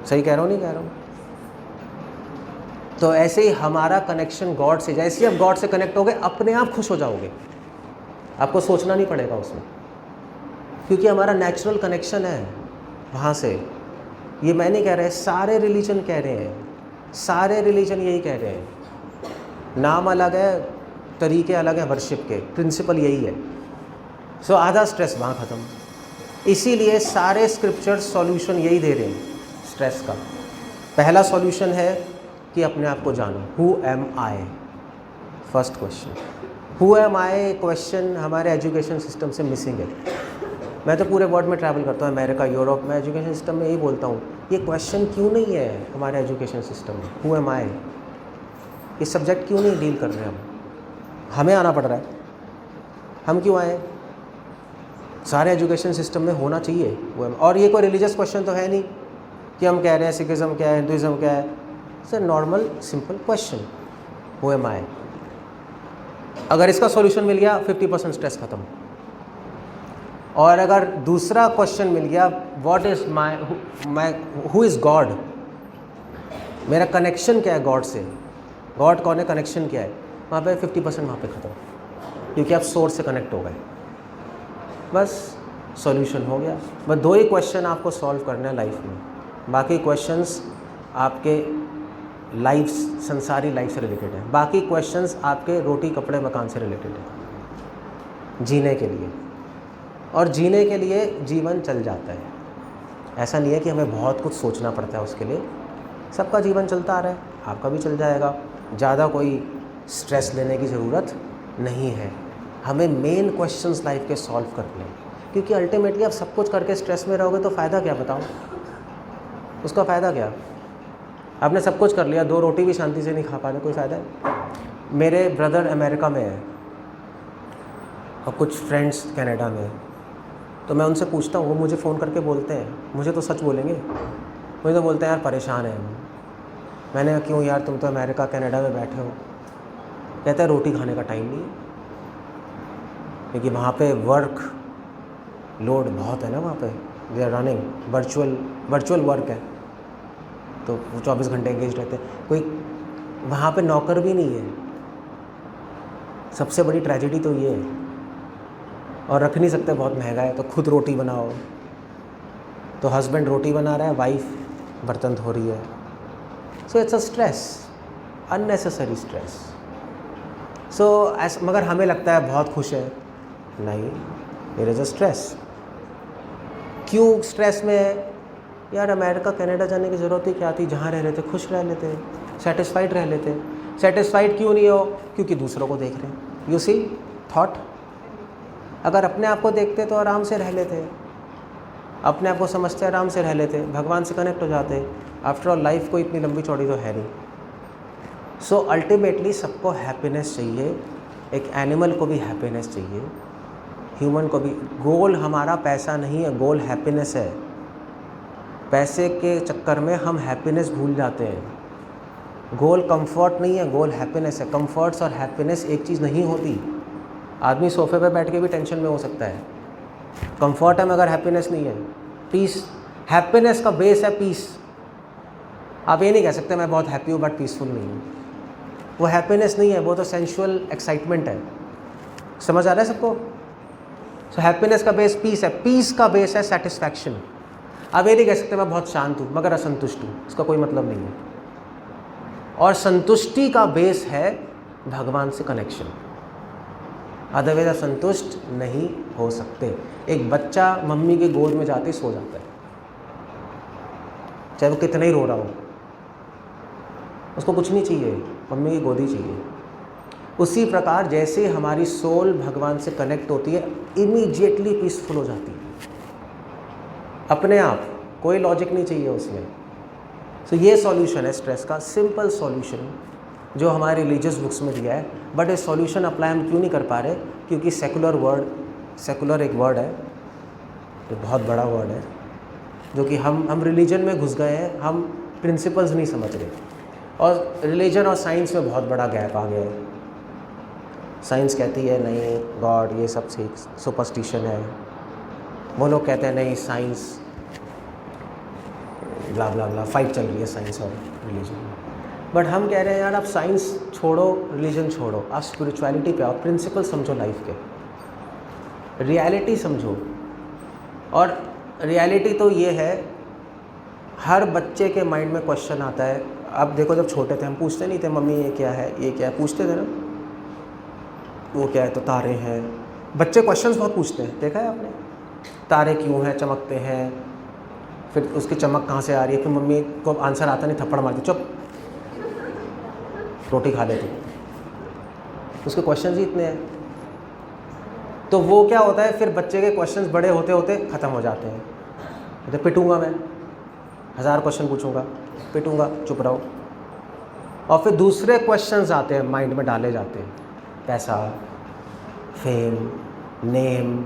सही कह रहा हूँ नहीं कह रहा हूँ? तो ऐसे ही हमारा कनेक्शन गॉड से, जैसे ही आप गॉड से कनेक्ट होगे अपने आप खुश हो जाओगे, आपको सोचना नहीं पड़ेगा उसमें, क्योंकि हमारा नेचुरल कनेक्शन है वहाँ से। ये मैं नहीं कह रहा है, सारे रिलीजन कह रहे हैं, सारे रिलीजन यही कह रहे हैं। नाम अलग है, तरीके अलग हैं वर्शिप के, प्रिंसिपल यही है। सो आधा स्ट्रेस वहाँ ख़त्म। इसीलिए सारे स्क्रिप्चर्स सॉल्यूशन यही दे रहे हैं स्ट्रेस का। पहला सॉल्यूशन है कि अपने आप को जानो, who am I. First question who am I question हमारे एजुकेशन सिस्टम से मिसिंग है। मैं तो पूरे वर्ल्ड में ट्रैवल करता हूँ, अमेरिका, यूरोप में, एजुकेशन सिस्टम में यही बोलता हूँ, ये क्वेश्चन क्यों नहीं है हमारे एजुकेशन सिस्टम में, हु एम आई। ये सब्जेक्ट क्यों नहीं डील कर रहे हम? हमें आना पड़ रहा है, हम क्यों आए? सारे एजुकेशन सिस्टम में होना चाहिए वो। और ये कोई रिलीजियस क्वेश्चन तो है नहीं कि हम कह रहे हैं सिखिज़म क्या है, हिंदुज़म क्या है। It's a normal simple question, who am I. अगर इसका सॉल्यूशन मिल गया 50% स्ट्रेस ख़त्म। और अगर दूसरा क्वेश्चन मिल गया, what is my who is God, मेरा कनेक्शन क्या है गॉड से, गॉड कौन है, कनेक्शन क्या है, वहाँ पे 50% वहाँ पे ख़त्म, क्योंकि आप सोर्स से कनेक्ट हो गए। बस सॉल्यूशन हो गया। बस दो ही क्वेश्चन आपको सॉल्व करना है लाइफ में, बाकी क्वेश्चंस आपके लाइफ, संसारी लाइफ से रिलेटेड है। बाकी क्वेश्चंस आपके रोटी कपड़े मकान से रिलेटेड है, जीने के लिए। और जीने के लिए जीवन चल जाता है। ऐसा नहीं है कि हमें बहुत कुछ सोचना पड़ता है उसके लिए। सबका जीवन चलता आ रहा है, आपका भी चल जाएगा। ज़्यादा कोई स्ट्रेस लेने की ज़रूरत नहीं है। हमें मेन क्वेश्चंस लाइफ के सॉल्व करने हैं, क्योंकि अल्टीमेटली आप सब कुछ करके स्ट्रेस में रहोगे तो फ़ायदा क्या, बताओ? उसका फ़ायदा क्या? आपने सब कुछ कर लिया, 2 रोटी भी शांति से नहीं खा पा रहे, कोई फ़ायदा है? मेरे ब्रदर अमेरिका में है और कुछ फ्रेंड्स कनाडा में है, तो मैं उनसे पूछता हूँ, वो मुझे फ़ोन करके बोलते हैं, मुझे तो सच बोलेंगे, मुझे तो बोलते हैं यार परेशान है हम। मैंने कहा क्यों यार, तुम तो अमेरिका कनाडा में बैठे हो। कहते हैं रोटी खाने का टाइम नहीं है, क्योंकि वहाँ पे वर्क लोड बहुत है ना, वहाँ पे they are running virtual work है, तो वो 24 घंटे एंगेज रहते हैं। कोई वहाँ पे नौकर भी नहीं है। सबसे बड़ी ट्रेजेडी तो ये है। और रख नहीं सकते, बहुत महंगा है, तो खुद रोटी बनाओ। तो हस्बैंड रोटी बना रहा है, वाइफ बर्तन धो रही है। So it's a stress, unnecessary stress. So मगर हमें लगता है बहुत खुश है, नहीं, देयर इज़ अ स्ट्रेस। क्यों स्ट्रेस में है? यार अमेरिका कनाडा जाने की ज़रूरत ही क्या थी, जहाँ रह रहे थे खुश रह लेते, सेटिस्फाइड रह लेते। सेटिस्फाइड क्यों नहीं हो? क्योंकि दूसरों को देख रहे हैं। You see thought. अगर अपने आप को देखते तो आराम से रह लेते, अपने आप को समझते आराम से रह लेते, भगवान से कनेक्ट हो जाते। आफ्टर ऑल लाइफ को इतनी लंबी चौड़ी तो है नहीं। सो अल्टीमेटली सबको हैप्पीनेस चाहिए, एक एनिमल को भी हैप्पीनेस चाहिए, ह्यूमन को भी। गोल हमारा पैसा नहीं है, गोल हैप्पीनेस है। पैसे के चक्कर में हम हैप्पीनेस भूल जाते हैं। गोल कंफर्ट नहीं है, गोल हैप्पीनेस है। कंफर्ट्स और हैप्पीनेस एक चीज़ नहीं होती। आदमी सोफे पे बैठ के भी टेंशन में हो सकता है, कंफर्ट है मगर हैप्पीनेस नहीं है। पीस, हैप्पीनेस का बेस है पीस। आप ये नहीं कह सकते मैं बहुत हैप्पी हूँ बट पीसफुल नहीं हूँ, वो हैप्पीनेस नहीं है, वो तो सेंशुअल एक्साइटमेंट है। समझ आ रहा है सबको? सो हैप्पीनेस का बेस पीस है, पीस का बेस है सेटिस्फैक्शन। आप ये नहीं कह सकते मैं बहुत शांत हूँ मगर असंतुष्ट हूँ, इसका कोई मतलब नहीं है। और संतुष्टि का बेस है भगवान से कनेक्शन, अदरवाइज आप संतुष्ट नहीं हो सकते। एक बच्चा मम्मी के गोद में जाते ही सो जाता है, चाहे वो कितना ही रो रहा हो, उसको कुछ नहीं चाहिए, मम्मी की गोद ही चाहिए। उसी प्रकार जैसे हमारी सोल भगवान से कनेक्ट होती है, इमीडिएटली पीसफुल हो जाती है अपने आप, कोई लॉजिक नहीं चाहिए उसमें। तो ये सॉल्यूशन है स्ट्रेस का, सिंपल सॉल्यूशन जो हमारे रिलीजियस बुक्स में दिया है। बट ये सॉल्यूशन अप्लाई हम क्यों नहीं कर पा रहे? क्योंकि सेकुलर एक वर्ड है, तो बहुत बड़ा वर्ड है, जो कि हम रिलीजन में घुस गए हैं, हम प्रिंसिपल्स नहीं समझ रहे। और रिलीजन और साइंस में बहुत बड़ा गैप आ गया है। साइंस कहती है नहीं गॉड ये सब सुपरस्टिशन है, वो लोग कहते हैं नहीं साइंस ब्ला ब्ला ब्ला, फाइट चल रही है साइंस और रिलीजन में। बट हम कह रहे हैं यार आप साइंस छोड़ो, रिलीजन छोड़ो, आप स्पिरिचुअलिटी पे आओ, प्रिंसिपल समझो लाइफ के, रियलिटी समझो। और रियलिटी तो ये है, हर बच्चे के माइंड में क्वेश्चन आता है। अब देखो जब छोटे थे हम पूछते नहीं थे मम्मी ये क्या है, ये क्या है, पूछते थे ना, वो क्या है तो तारे हैं। बच्चे क्वेश्चंस बहुत पूछते हैं, देखा है आपने, तारे क्यों हैं, चमकते हैं, फिर उसकी चमक कहाँ से आ रही है, फिर मम्मी को आंसर आता नहीं, थप्पड़ मारती, चुप रोटी खा लेती, उसके क्वेश्चंस ही इतने हैं। तो वो क्या होता है, फिर बच्चे के क्वेश्चंस बड़े होते होते ख़त्म हो जाते हैं। तो पिटूंगा मैं, 1000 क्वेश्चन पूछूंगा, पिटूंगा, चुप रहो। और फिर दूसरे क्वेश्चंस आते हैं, माइंड में डाले जाते हैं, पैसा, फेम, नेम,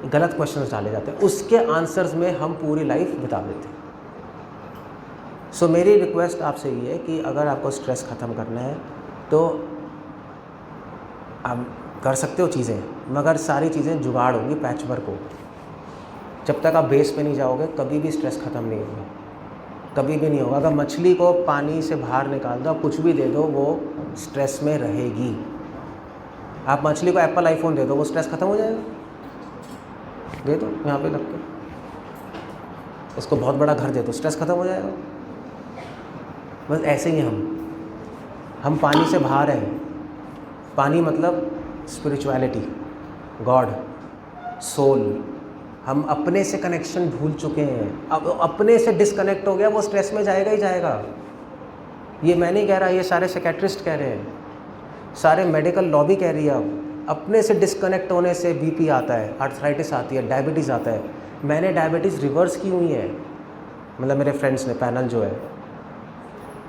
गलत क्वेश्चंस डाले जाते हैं, उसके आंसर्स में हम पूरी लाइफ बिता देते हैं। सो मेरी रिक्वेस्ट आपसे ये है कि अगर आपको स्ट्रेस ख़त्म करना है तो आप कर सकते हो चीज़ें, मगर सारी चीज़ें जुगाड़ होंगी, पैच वर्क हो। जब तक आप बेस पे नहीं जाओगे कभी भी स्ट्रेस ख़त्म नहीं होगा, कभी भी नहीं होगा। अगर मछली को पानी से बाहर निकाल दो, आप कुछ भी दे दो, वो स्ट्रेस में रहेगी। आप मछली को एप्पल आईफोन दे दो, वो स्ट्रेस ख़त्म हो जाएगा? दे दो यहाँ पे रख के, उसको बहुत बड़ा घर दे दो, स्ट्रेस ख़त्म हो जाएगा। बस ऐसे ही हम पानी से बाहर हैं। पानी मतलब स्पिरिचुअलिटी, गॉड, सोल। हम अपने से कनेक्शन भूल चुके हैं, अब अपने से डिस्कनेक्ट हो गया, वो स्ट्रेस में जाएगा ही जाएगा। ये मैं नहीं कह रहा, ये सारे साइकियाट्रिस्ट कह रहे हैं, सारे मेडिकल लॉबी कह रही है। अब अपने से डिस्कनेक्ट होने से बीपी आता है, आर्थराइटिस आती है, डायबिटीज़ आता है। मैंने डायबिटीज़ रिवर्स की हुई है, मतलब मेरे फ्रेंड्स ने, पैनल जो है,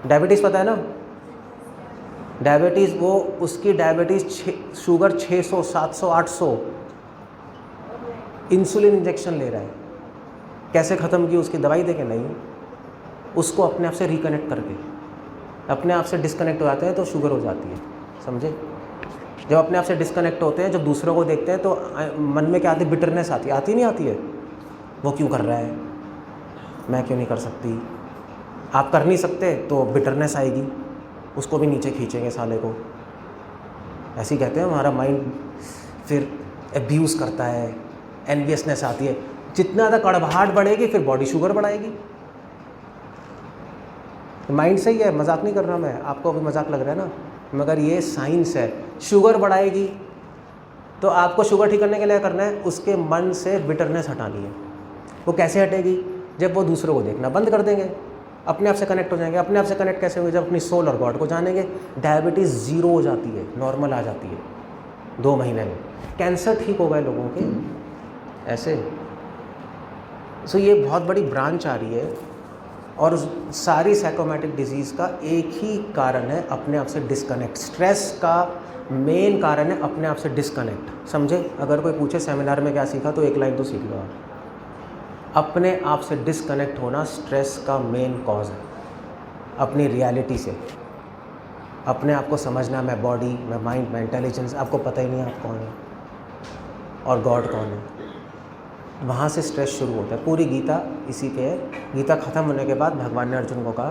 डायबिटीज़ पता है ना, डायबिटीज़, वो उसकी डायबिटीज़ शुगर 600, 700, 800, इंसुलिन इंजेक्शन ले रहा है। कैसे ख़त्म की? उसकी दवाई दे के नहीं, उसको अपने आप से रिकनेक्ट करके। अपने आप से डिस्कनेक्ट हो जाते हैं तो शुगर हो जाती है, समझे? जब अपने आप से डिस्कनेक्ट होते हैं, जब दूसरों को देखते हैं तो मन में क्या आती है? बिटरनेस आती है, आती नहीं आती है? वो क्यों कर रहा है, मैं क्यों नहीं कर सकती? आप कर नहीं सकते तो बिटरनेस आएगी, उसको भी नीचे खींचेंगे साले को। ऐसे ही कहते हैं, हमारा माइंड फिर एब्यूज़ करता है, एनवियसनेस आती है। जितना ज़्यादा कड़वाहट बढ़ेगी फिर बॉडी शुगर बढ़ाएगी। माइंड सही है, मजाक नहीं कर रहा मैं, आपको अभी मजाक लग रहा है ना, मगर ये साइंस है। शुगर बढ़ाएगी तो आपको शुगर ठीक करने के लिए करना है, उसके मन से बिटरनेस हटानी है। वो कैसे हटेगी? जब वो दूसरों को देखना बंद कर देंगे, अपने आप से कनेक्ट हो जाएंगे। अपने आप से कनेक्ट कैसे होंगे? जब अपनी सोल और गॉड को जानेंगे। डायबिटीज़ 0 हो जाती है, नॉर्मल आ जाती है 2 महीने में। कैंसर ठीक हो गए लोगों के ऐसे। सो ये बहुत बड़ी ब्रांच आ रही है, और सारी साइकोमेटिक डिजीज़ का एक ही कारण है, अपने आप से डिस्कनेक्ट। स्ट्रेस का मेन कारण है अपने आप से डिस्कनेक्ट, समझे? अगर कोई पूछे सेमिनार में क्या सीखा, तो एक लाइन तो सीख लो आप, अपने आप से डिस्कनेक्ट होना स्ट्रेस का मेन कॉज है। अपनी रियलिटी से, अपने आप को समझना, मैं बॉडी, मैं माइंड, मैं इंटेलिजेंस, आपको पता ही नहीं आप कौन है और गॉड कौन है। वहाँ से स्ट्रेस शुरू होता है। पूरी गीता इसी पे है। गीता ख़त्म होने के बाद भगवान ने अर्जुन को कहा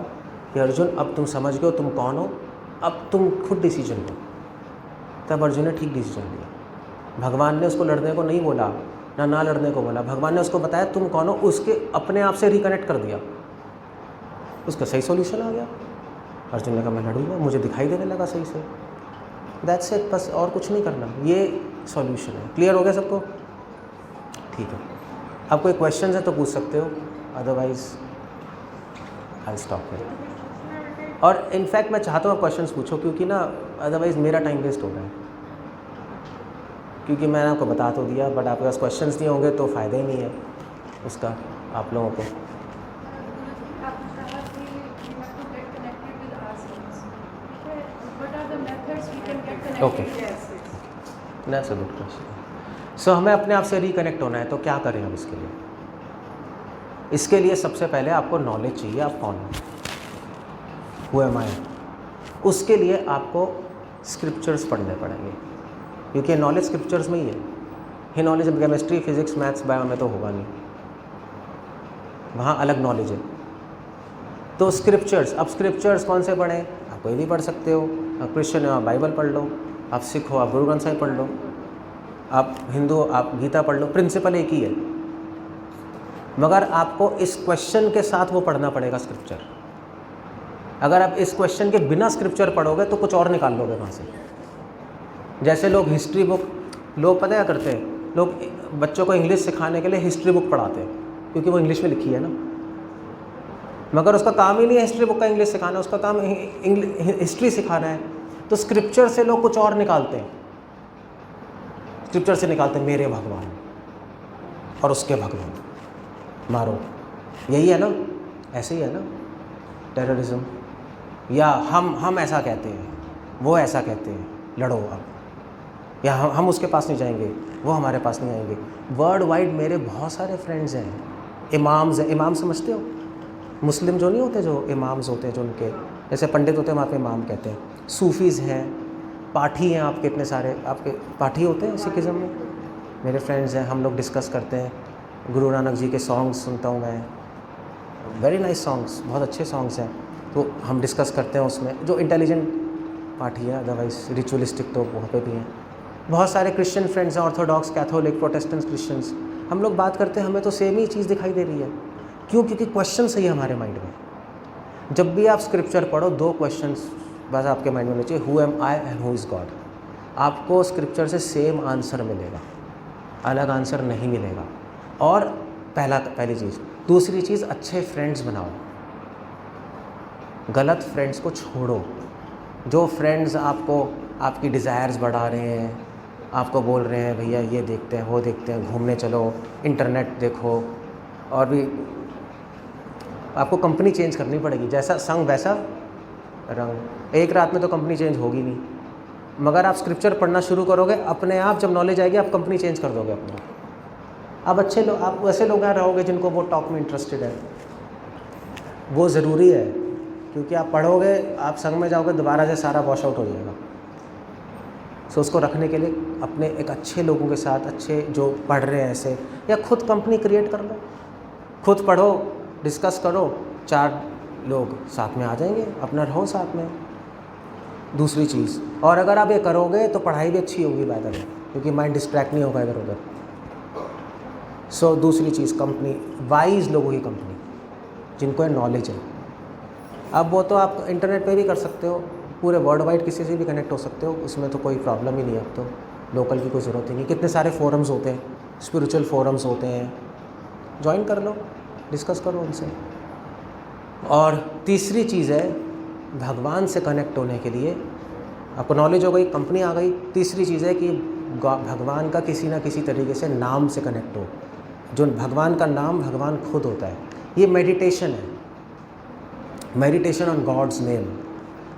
कि अर्जुन अब तुम समझ गए हो तुम कौन हो, अब तुम खुद डिसीजन लो। तब अर्जुन ने ठीक डिसीजन लिया। भगवान ने उसको लड़ने को नहीं बोला, ना लड़ने को बोला। भगवान ने उसको बताया तुम कौन हो, उसके अपने आप से रिकनेक्ट कर दिया, उसका सही सॉल्यूशन आ गया। अर्जुन ने कहा मैं लड़ूंगा, मुझे दिखाई देने लगा सही से। दैट्स इट, बस और कुछ नहीं करना, ये सॉल्यूशन है। क्लियर हो गया सबको? ठीक है। आप कोई क्वेश्चन है तो पूछ सकते हो, अदरवाइज आई स्टॉप हियर। और इनफैक्ट मैं चाहता हूँ आप क्वेश्चंस पूछो, क्योंकि ना अदरवाइज़ मेरा टाइम वेस्ट हो रहा है, क्योंकि मैंने आपको बता तो दिया, बट आपके पास क्वेश्चंस नहीं होंगे तो फ़ायदा ही नहीं है उसका आप लोगों को। आपने कहा कि we have to get connected with ourselves. ठीक है? What are the methods we can get connected Okay. with ourselves? That's a good question. So हमें अपने आप से रिकनेक्ट होना है, तो क्या करें हम इसके लिए? इसके लिए सबसे पहले आपको नॉलेज चाहिए, आप कौन हो, हु एम आई। उसके लिए आपको स्क्रिप्चर्स पढ़ने पड़ेंगे, क्योंकि नॉलेज स्क्रिप्चर्स में ही है। ये नॉलेज अब केमिस्ट्री, फिजिक्स, मैथ्स, बायो में तो होगा नहीं, वहाँ अलग नॉलेज है। तो स्क्रिप्चर्स, अब स्क्रिप्चर्स कौन से पढ़ें? आप कोई भी पढ़ सकते हो। आप क्रिश्चियन हो, आप बाइबल पढ़ लो। आप सिख हो, आप गुरु ग्रंथ साहिब पढ़ लो। आप हिंदू हो, आप गीता पढ़ लो। प्रिंसिपल एक ही है, मगर आपको इस क्वेश्चन के साथ वो पढ़ना पड़ेगा स्क्रिप्चर। अगर आप इस क्वेश्चन के बिना स्क्रिप्चर पढ़ोगे तो कुछ और निकाल लोगे वहाँ से। जैसे लोग हिस्ट्री बुक, लोग पता क्या करते हैं, लोग बच्चों को इंग्लिश सिखाने के लिए हिस्ट्री बुक पढ़ाते हैं, क्योंकि वो इंग्लिश में लिखी है ना, मगर उसका काम ही नहीं है हिस्ट्री बुक का इंग्लिश सिखाना, उसका काम हिस्ट्री सिखाना है। तो स्क्रिप्चर से लोग कुछ और निकालते हैं, स्क्रिप्चर से निकालते हैं मेरे भगवान और उसके भगवान, मारो। यही है ना, ऐसे ही है ना टेररिज्म। या हम ऐसा कहते हैं, वो ऐसा कहते हैं, लड़ो आप। या हम उसके पास नहीं जाएंगे, वो हमारे पास नहीं आएंगे। वर्ल्ड वाइड मेरे बहुत सारे फ्रेंड्स हैं, इमाम्स हैं। इमाम समझते हो? मुस्लिम जो नहीं होते, जो इमाम्स होते हैं, जो उनके जैसे पंडित होते हैं, वहाँ पे इमाम कहते हैं। सूफीज़ हैं, पाठी हैं आपके, इतने सारे आपके पाठी होते हैं सिखिज़म में। मेरे फ्रेंड्स हैं, हम लोग डिस्कस करते हैं। गुरु नानक जी के सॉन्ग्स सुनता हूँ मैं, वेरी नाइस सॉन्ग्स, बहुत अच्छे सॉन्ग्स हैं। तो हम डिस्कस करते हैं उसमें, जो इंटेलिजेंट पाठी है। अदरवाइज़ रिचुअलिस्टिक तो वहाँ पे भी हैं। बहुत सारे क्रिश्चियन फ्रेंड्स हैं, ऑर्थोडॉक्स, कैथोलिक, प्रोटेस्टेंट्स, क्रिश्चियंस। हम लोग बात करते हैं, हमें तो सेम ही चीज़ दिखाई दे रही है। क्यों? क्योंकि क्वेश्चन सही है हमारे माइंड में। जब भी आप स्क्रिप्चर पढ़ो, 2 क्वेश्चंस बस आपके माइंड में होने चाहिए, who am I and who is God. आपको स्क्रिप्चर से सेम आंसर मिलेगा, अलग आंसर नहीं मिलेगा। और पहली चीज़। दूसरी चीज़, अच्छे फ्रेंड्स बनाओ, गलत फ्रेंड्स को छोड़ो। जो फ्रेंड्स आपको आपकी डिज़ायर्स बढ़ा रहे हैं, आपको बोल रहे हैं भैया ये देखते हैं, वो देखते हैं, घूमने चलो, इंटरनेट देखो, और भी आपको कंपनी चेंज करनी पड़ेगी। जैसा संग वैसा रंग। एक रात में तो कंपनी चेंज होगी नहीं, मगर आप स्क्रिप्चर पढ़ना शुरू करोगे, अपने आप जब नॉलेज आएगी आप कंपनी चेंज कर दोगे अपना। अब अच्छे लोग, आप वैसे लोग यहाँ रहोगे जिनको वो टॉक में इंटरेस्टेड है, वो ज़रूरी है। क्योंकि आप पढ़ोगे, आप संग में जाओगे, दोबारा से सारा वॉश आउट हो जाएगा। सो उसको रखने के लिए अपने एक अच्छे लोगों के साथ, अच्छे जो पढ़ रहे हैं ऐसे, या खुद कंपनी क्रिएट कर लो, खुद पढ़ो, डिस्कस करो, 4 लोग साथ में आ जाएंगे, अपना रहो साथ में। दूसरी चीज़, और अगर आप ये करोगे तो पढ़ाई भी अच्छी होगी बाय द वे, क्योंकि माइंड डिस्ट्रैक्ट नहीं होगा इधर उधर। सो दूसरी चीज़, कंपनी, वाइज लोगों की कंपनी, जिनको नॉलेज है। अब वो तो आप इंटरनेट पे भी कर सकते हो, पूरे वर्ल्ड वाइड किसी से भी कनेक्ट हो सकते हो, उसमें तो कोई प्रॉब्लम ही नहीं है। अब तो लोकल की कोई ज़रूरत ही नहीं। कितने सारे फोरम्स होते हैं, स्पिरिचुअल फोरम्स होते हैं, ज्वाइन कर लो, डिस्कस करो उनसे। और तीसरी चीज़ है, भगवान से कनेक्ट होने के लिए आपको नॉलेज हो गई, कंपनी आ गई। तीसरी चीज़ है कि भगवान का किसी ना किसी तरीके से नाम से कनेक्ट हो। जो भगवान का नाम, भगवान खुद होता है। ये मेडिटेशन है, मेडिटेशन ऑन गॉड्स नेम।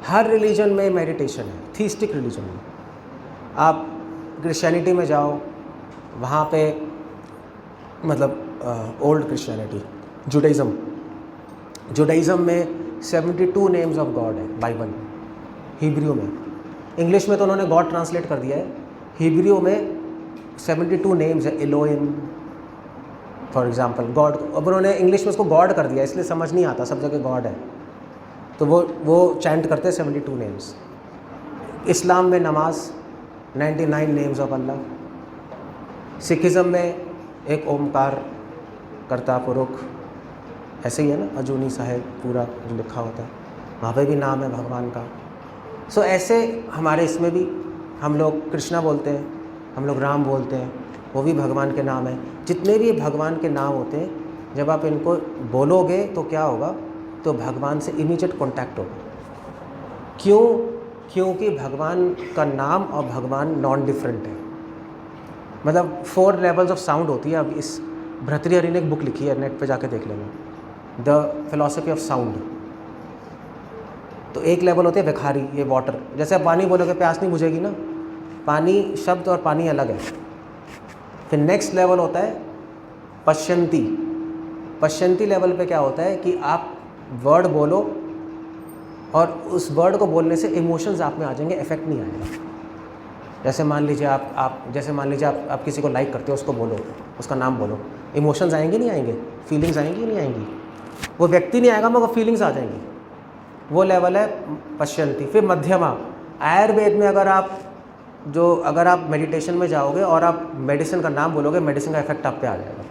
हर रिलीजन में मेडिटेशन है, थीस्टिक रिलीजन में। आप क्रिश्चियनिटी में जाओ, वहाँ पे मतलब ओल्ड क्रिश्चियनिटी, जुडाइज़म में 72 नेम्स ऑफ गॉड है बाइबल में, हिब्रू में। इंग्लिश में तो उन्होंने गॉड ट्रांसलेट कर दिया है, हिब्रू में 72 नेम्स है। Elohim for example, God. अब उन्होंने इंग्लिश में उसको गॉड कर दिया, इसलिए समझ नहीं आता, सब जगह गॉड है, तो वो चैंट करते हैं 72 नेम्स। इस्लाम में नमाज, 99 नेम्स ऑफ अल्लाह। सिखिज़म में एक ओमकार, कर्ता पुरुष, ऐसे ही है ना, अजूनी साहेब पूरा जो लिखा होता है, वहाँ पे भी नाम है भगवान का। सो ऐसे हमारे इसमें भी हम लोग कृष्णा बोलते हैं, हम लोग राम बोलते हैं, वो भी भगवान के नाम है। जितने भी भगवान के नाम होते हैं, जब आप इनको बोलोगे तो क्या होगा, तो भगवान से इमीडिएट कांटेक्ट होगा। क्यों? क्योंकि भगवान का नाम और भगवान नॉन डिफरेंट है। मतलब 4 लेवल्स ऑफ साउंड होती है। अब इस भर्तृहरि ने एक बुक लिखी है, नेट पे जाके देख लेना, द फिलॉसफी ऑफ साउंड। तो एक लेवल होती है विखारी, ये वाटर, जैसे आप पानी बोलोगे प्यास नहीं बुझेगी ना, पानी शब्द और पानी अलग है। फिर नेक्स्ट लेवल होता है पश्यंती। पश्यंती लेवल पे क्या होता है कि आप वर्ड बोलो और उस वर्ड को बोलने से इमोशंस आप में आ जाएंगे, इफेक्ट नहीं आएगा। जैसे मान लीजिए आप किसी को लाइक करते हो, उसको बोलो, उसका नाम बोलो, इमोशंस आएंगे नहीं आएंगे, फीलिंग्स आएंगी नहीं आएंगी, वो व्यक्ति नहीं आएगा मगर फीलिंग्स आ जाएंगी। वो लेवल है पश्यंती। फिर मध्यमा, आयुर्वेद में अगर आप मेडिटेशन में जाओगे और आप मेडिसिन का नाम बोलोगे, मेडिसिन का इफेक्ट आप पे आ जाएगा।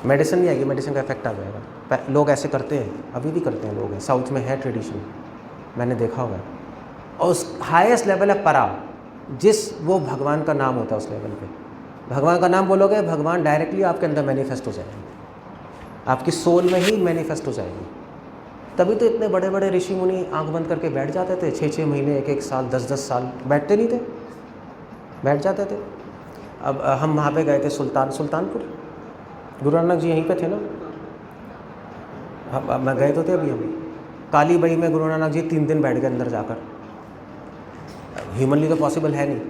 मेडिसिन नहीं आएगी, मेडिसिन का इफेक्ट आ जाएगा। लोग ऐसे करते हैं, अभी भी करते हैं लोग, साउथ में है ट्रेडिशन, मैंने देखा हुआ है। और उस हाईएस्ट लेवल है परा, वो भगवान का नाम होता है। उस लेवल पे भगवान का नाम बोलोगे, भगवान डायरेक्टली आपके अंदर मैनिफेस्ट हो जाएंगे, आपकी सोल में ही मैनिफेस्ट हो जाएगी। तभी तो इतने बड़े बड़े ऋषि मुनि आंख बंद करके बैठ जाते थे, 6-6 महीने, 1-1 साल, 10-10 साल बैठते नहीं थे, बैठ जाते थे। अब हम वहाँ पे गए थे सुल्तानपुर, गुरु नानक जी यहीं पे थे ना, अब मैं गए तो थे अभी काली बाई में गुरु नानक जी 3 दिन बैठ गए अंदर जाकर। ह्यूमनली तो पॉसिबल है नहीं,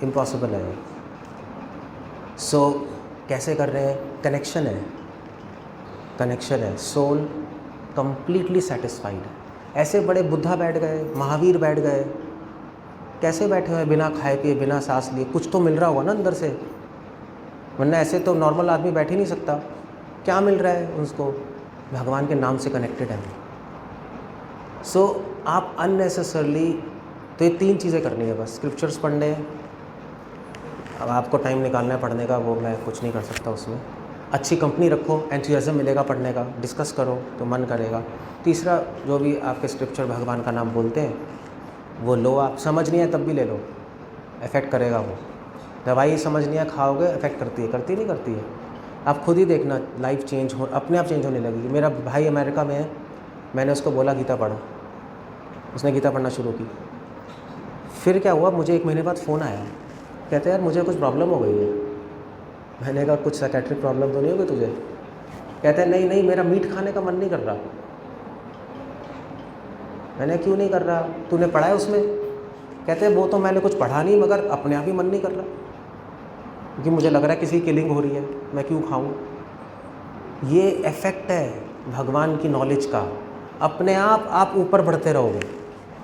इम्पॉसिबल है। सो कैसे कर रहे हैं? कनेक्शन है, सोल कंप्लीटली सेटिस्फाइड है। ऐसे बड़े बुद्धा बैठ गए, महावीर बैठ गए, कैसे बैठे हुए? बिना खाए पिए, बिना सांस लिए, कुछ तो मिल रहा होगा ना अंदर से, वरना ऐसे तो नॉर्मल आदमी बैठ ही नहीं सकता। क्या मिल रहा है उसको? भगवान के नाम से कनेक्टेड है। सो आप अननेसेसरली, तो ये 3 चीज़ें करनी है बस, स्क्रिप्चर्स पढ़ने। अब आपको टाइम निकालना है पढ़ने का, वो मैं कुछ नहीं कर सकता उसमें। अच्छी कंपनी रखो, एंथुसियाज्म मिलेगा पढ़ने का, डिस्कस करो तो मन करेगा। तीसरा, जो भी आपके स्क्रिप्चर भगवान का नाम बोलते हैं वो लो। आप समझ नहीं है तब भी ले लो, इफ़ेक्ट करेगा वो। दवाई समझ नहीं है खाओगे, इफ़ेक्ट करती है, करती नहीं करती है? आप खुद ही देखना, लाइफ चेंज हो, अपने आप चेंज होने लगेगी। मेरा भाई अमेरिका में है, मैंने उसको बोला गीता पढ़ो, उसने गीता पढ़ना शुरू की। फिर क्या हुआ, मुझे 1 महीने बाद फ़ोन आया, कहते यार मुझे कुछ प्रॉब्लम हो गई है। मैंने कहा कुछ साइकेट्रिक प्रॉब्लम तो नहीं हो गई तुझे? कहते हैं नहीं मेरा मीट खाने का मन नहीं कर रहा। मैंने क्यों नहीं कर रहा? तूने पढ़ा है उसमें? कहते हैं वो तो मैंने कुछ पढ़ा नहीं, मगर अपने आप ही मन नहीं कर रहा, क्योंकि मुझे लग रहा है किसी किलिंग हो रही है, मैं क्यों खाऊं? ये इफेक्ट है भगवान की नॉलेज का। अपने आप ऊपर बढ़ते रहोगे,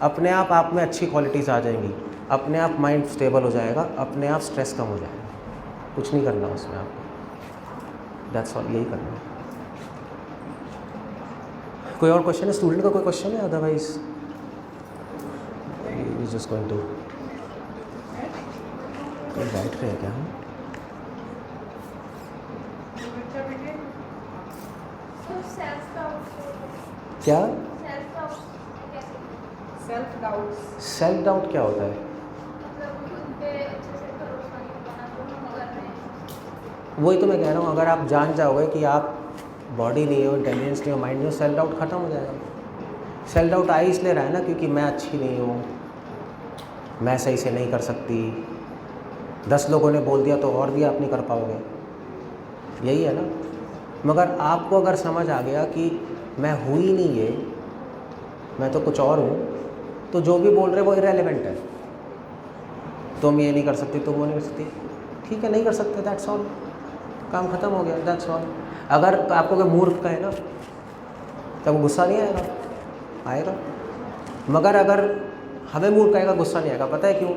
अपने आप में अच्छी क्वालिटीज़ आ जाएंगी, अपने आप माइंड स्टेबल हो जाएगा, अपने आप स्ट्रेस कम हो जाएगा। कुछ नहीं करना उसमें आपको, दैट्स ऑल, यही करना है। कोई और क्वेश्चन है? स्टूडेंट का कोई क्वेश्चन है? अदरवाइज जस्ट गोइंग टू बैठ रहे हैं क्या हम? क्या सेल्फ डाउट क्या होता है? वही तो मैं कह रहा हूँ, अगर आप जान जाओगे कि आप बॉडी नहीं हो, इंटेलिजेंस नहीं हो, माइंड नहीं हो, सेल्फ डाउट ख़त्म हो जाएगा। सेल्फ डाउट आ इसलिए रहा है ना क्योंकि मैं अच्छी नहीं हूँ, मैं सही से नहीं कर सकती, 10 लोगों ने बोल दिया तो और भी आप नहीं कर पाओगे, यही है ना। मगर आपको अगर समझ आ गया कि मैं हूँ ही नहीं ये, मैं तो कुछ और हूँ, तो जो भी बोल रहे वो इरेलेवेंट है। तुम ये नहीं कर सकती, तुम वो नहीं कर सकती, ठीक है, नहीं कर सकते, दैट्स ऑल, काम ख़त्म हो गया, दैट्स ऑल। अगर आपको कोई मूर्ख कहे ना तब गुस्सा नहीं आएगा? आएगा। मगर अगर हमें मूर्ख कहेगा गुस्सा नहीं आएगा, पता है क्यों?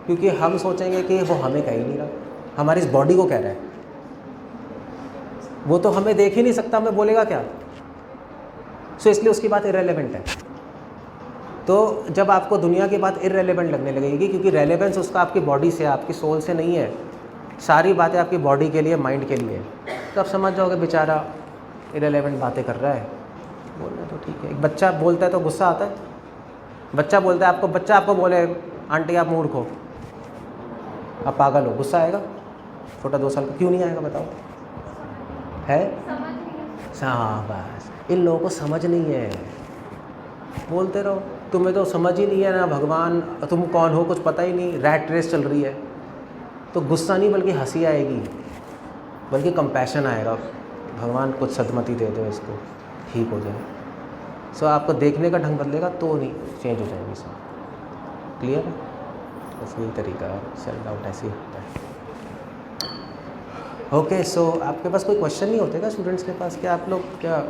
क्योंकि हम सोचेंगे कि वो हमें कह ही नहीं रहा, हमारी इस बॉडी को कह रहा है, वो तो हमें देख ही नहीं सकता, हमें बोलेगा क्या? सो इसलिए उसकी बात इरेलेवेंट है। तो जब आपको दुनिया की बात इरेलेवेंट लगने लगेगी, क्योंकि रेलेवेंस उसका आपकी बॉडी से, आपकी सोल से नहीं है, सारी बातें आपकी बॉडी के लिए, माइंड के लिए, तो आप समझ जाओगे बेचारा इरेलेवेंट बातें कर रहा है। बोलना तो ठीक है, एक बच्चा बोलता है तो गुस्सा आता है, बच्चा बोलता है आपको, बच्चा आपको बोले आंटी आप मूर्ख हो, आप पागल हो, गुस्सा आएगा? छोटा 2 साल का, क्यों नहीं आएगा बताओ? है? हाँ बस, इन लोगों को समझ नहीं है, बोलते रहो। तुम्हें तो समझ ही नहीं है ना भगवान तुम कौन हो, कुछ पता ही नहीं, रैट रेस चल रही है, तो गुस्सा नहीं बल्कि हंसी आएगी, बल्कि कंपैशन आएगा, भगवान कुछ सदमति दे दो इसको, ठीक हो जाए। सो आपको देखने का ढंग बदलेगा तो नहीं चेंज हो जाएगी सब। क्लियर है? बस यही तरीका है, सेल्फ डाउट ऐसे ही होता है। ओके, सो आपके पास कोई क्वेश्चन नहीं होते क्या स्टूडेंट्स के पास? क्या आप लोग क्या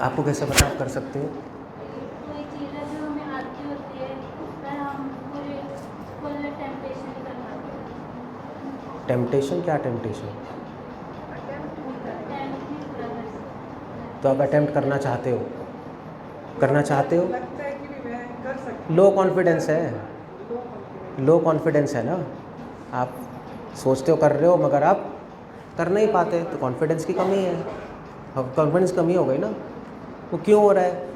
आपको कैसे पता आप कर सकते हो? कोई चीज़ है जो हमें आती होती है पर हम पूरे फुल टेम्पटेशन नहीं कर पाते। टेम्पटेशन? क्या टेम्पटेशन? अटेम्प्ट नहीं करें। टेम्प नहीं पूरा कर सकते। तो आप अटेम्प्ट करना चाहते हो, करना चाहते हो, लगता है कि भी मैं कर सकती लो कॉन्फिडेंस है, हूँ। लो कॉन्फिडेंस है ना, आप सोचते हो कर रहे हो मगर आप कर नहीं पाते, तो कॉन्फिडेंस की कमी है। अब कॉन्फिडेंस कमी हो गई ना, वो क्यों हो रहा है?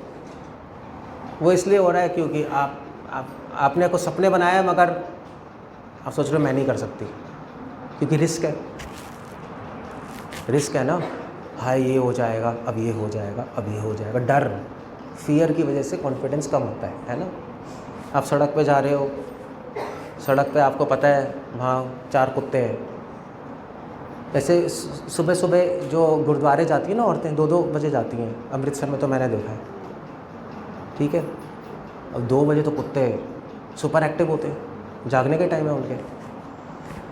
वो इसलिए हो रहा है क्योंकि आपने कुछ सपने बनाया है मगर आप सोच रहे हो मैं नहीं कर सकती, क्योंकि रिस्क है, रिस्क है ना, हाँ ये हो जाएगा, अब ये हो जाएगा, अब ये हो जाएगा, डर, फियर की वजह से कॉन्फिडेंस कम होता है ना। आप सड़क पे जा रहे हो, सड़क पे आपको पता है वहाँ 4 कुत्ते हैं, ऐसे सुबह सुबह जो गुरुद्वारे जाती हैं ना औरतें, 2-2 बजे जाती हैं, अमृतसर में तो मैंने देखा है, ठीक है। अब 2 बजे तो कुत्ते सुपर एक्टिव होते हैं, जागने के टाइम है उनके।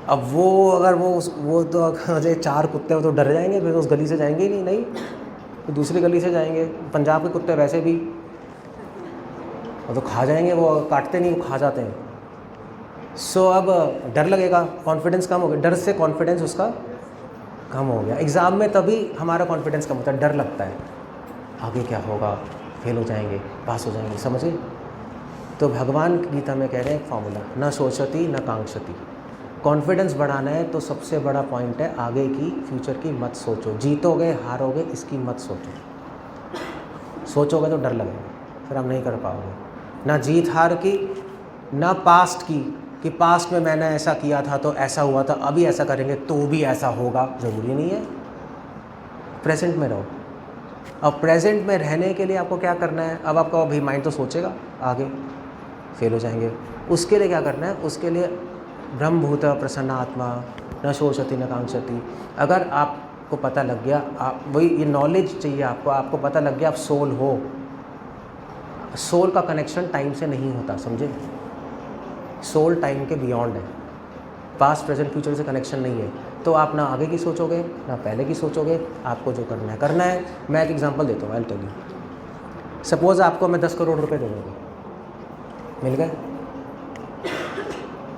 अब वो अगर वो तो अगर 4 कुत्ते हो तो डर जाएंगे, फिर उस गली से जाएंगे ही नहीं, तो दूसरी गली से जाएंगे। पंजाब के कुत्ते वैसे भी वो तो खा जाएंगे, वो काटते नहीं, वो खा जाते हैं। सो अब डर लगेगा, कॉन्फिडेंस कम हो गया, डर से कॉन्फिडेंस उसका कम हो गया। एग्ज़ाम में तभी हमारा कॉन्फिडेंस कम होता है, डर लगता है आगे क्या होगा, फेल हो जाएंगे, पास हो जाएंगे, समझिए। तो भगवान गीता में कह रहे हैं एक फार्मूला, न सोचती न कांक्षती। कॉन्फिडेंस बढ़ाना है तो सबसे बड़ा पॉइंट है आगे की, फ्यूचर की मत सोचो, जीतोगे हारोगे इसकी मत सोचो। सोचोगे तो डर लगेगा, फिर आप नहीं कर पाओगे, ना जीत हार की, ना पास्ट की, कि पास्ट में मैंने ऐसा किया था तो ऐसा हुआ था, अभी ऐसा करेंगे तो भी ऐसा होगा, ज़रूरी नहीं है। प्रेजेंट में रहो। अब प्रेजेंट में रहने के लिए आपको क्या करना है? अब आपका अभी माइंड तो सोचेगा आगे फेल हो जाएंगे, उसके लिए क्या करना है? उसके लिए ब्रह्मभूत प्रसन्न आत्मा, न शोचती न कांक्षती। अगर आपको पता लग गया, आप वही ये नॉलेज चाहिए आपको पता लग गया आप सोल हो। सोल का कनेक्शन टाइम से नहीं होता, समझे? सोल टाइम के बियॉन्ड है, पास्ट प्रेजेंट फ्यूचर से कनेक्शन नहीं है। तो आप ना आगे की सोचोगे ना पहले की सोचोगे, आपको जो करना है। मैं एक एग्जांपल देता हूँ, आई टेल यू। सपोज़ आपको मैं 10 करोड़ रुपए दे दूँगा, मिल गए?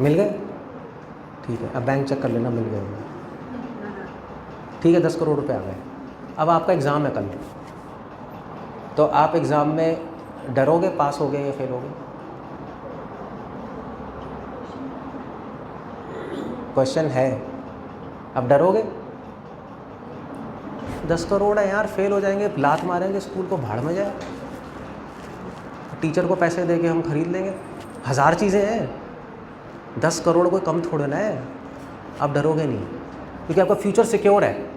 मिल गए? ठीक है, अब बैंक चेक कर लेना, मिल गए। ठीक है, 10 करोड़ रुपए आ गए। अब आपका एग्ज़ाम है कल, तो आप एग्ज़ाम में डरोगे पास हो गए या फेल हो गए? क्वेश्चन है, अब डरोगे? 10 करोड़ है यार, फेल हो जाएंगे, लात मारेंगे, स्कूल को भाड़ में जाए, टीचर को पैसे दे के हम खरीद लेंगे, 1000 चीज़ें हैं, 10 करोड़ कोई कम थोड़े ना है। आप डरोगे नहीं, क्योंकि आपका फ्यूचर सिक्योर है।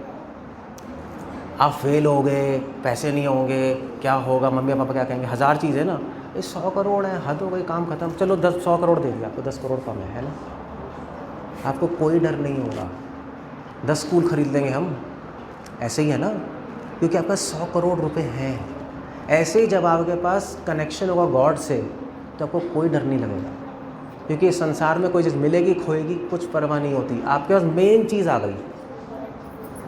आप फेल हो गए, पैसे नहीं होंगे, क्या होगा, मम्मी पापा क्या कहेंगे, 1000 चीज़ें ना, ये 100 करोड़ है, हद हो गई, काम खत्म, चलो 100 करोड़ दे दिया आपको, 10 करोड़ कम है ना। आपको कोई डर नहीं होगा, 10 स्कूल खरीद लेंगे हम, ऐसे ही है ना, क्योंकि आपके पास 100 करोड़ रुपए हैं। ऐसे ही जब आपके पास कनेक्शन होगा गॉड से, तो आपको कोई डर नहीं लगेगा, क्योंकि इस संसार में कोई चीज़ मिलेगी खोएगी कुछ परवाह नहीं होती। आपके पास मेन चीज़ आ गई,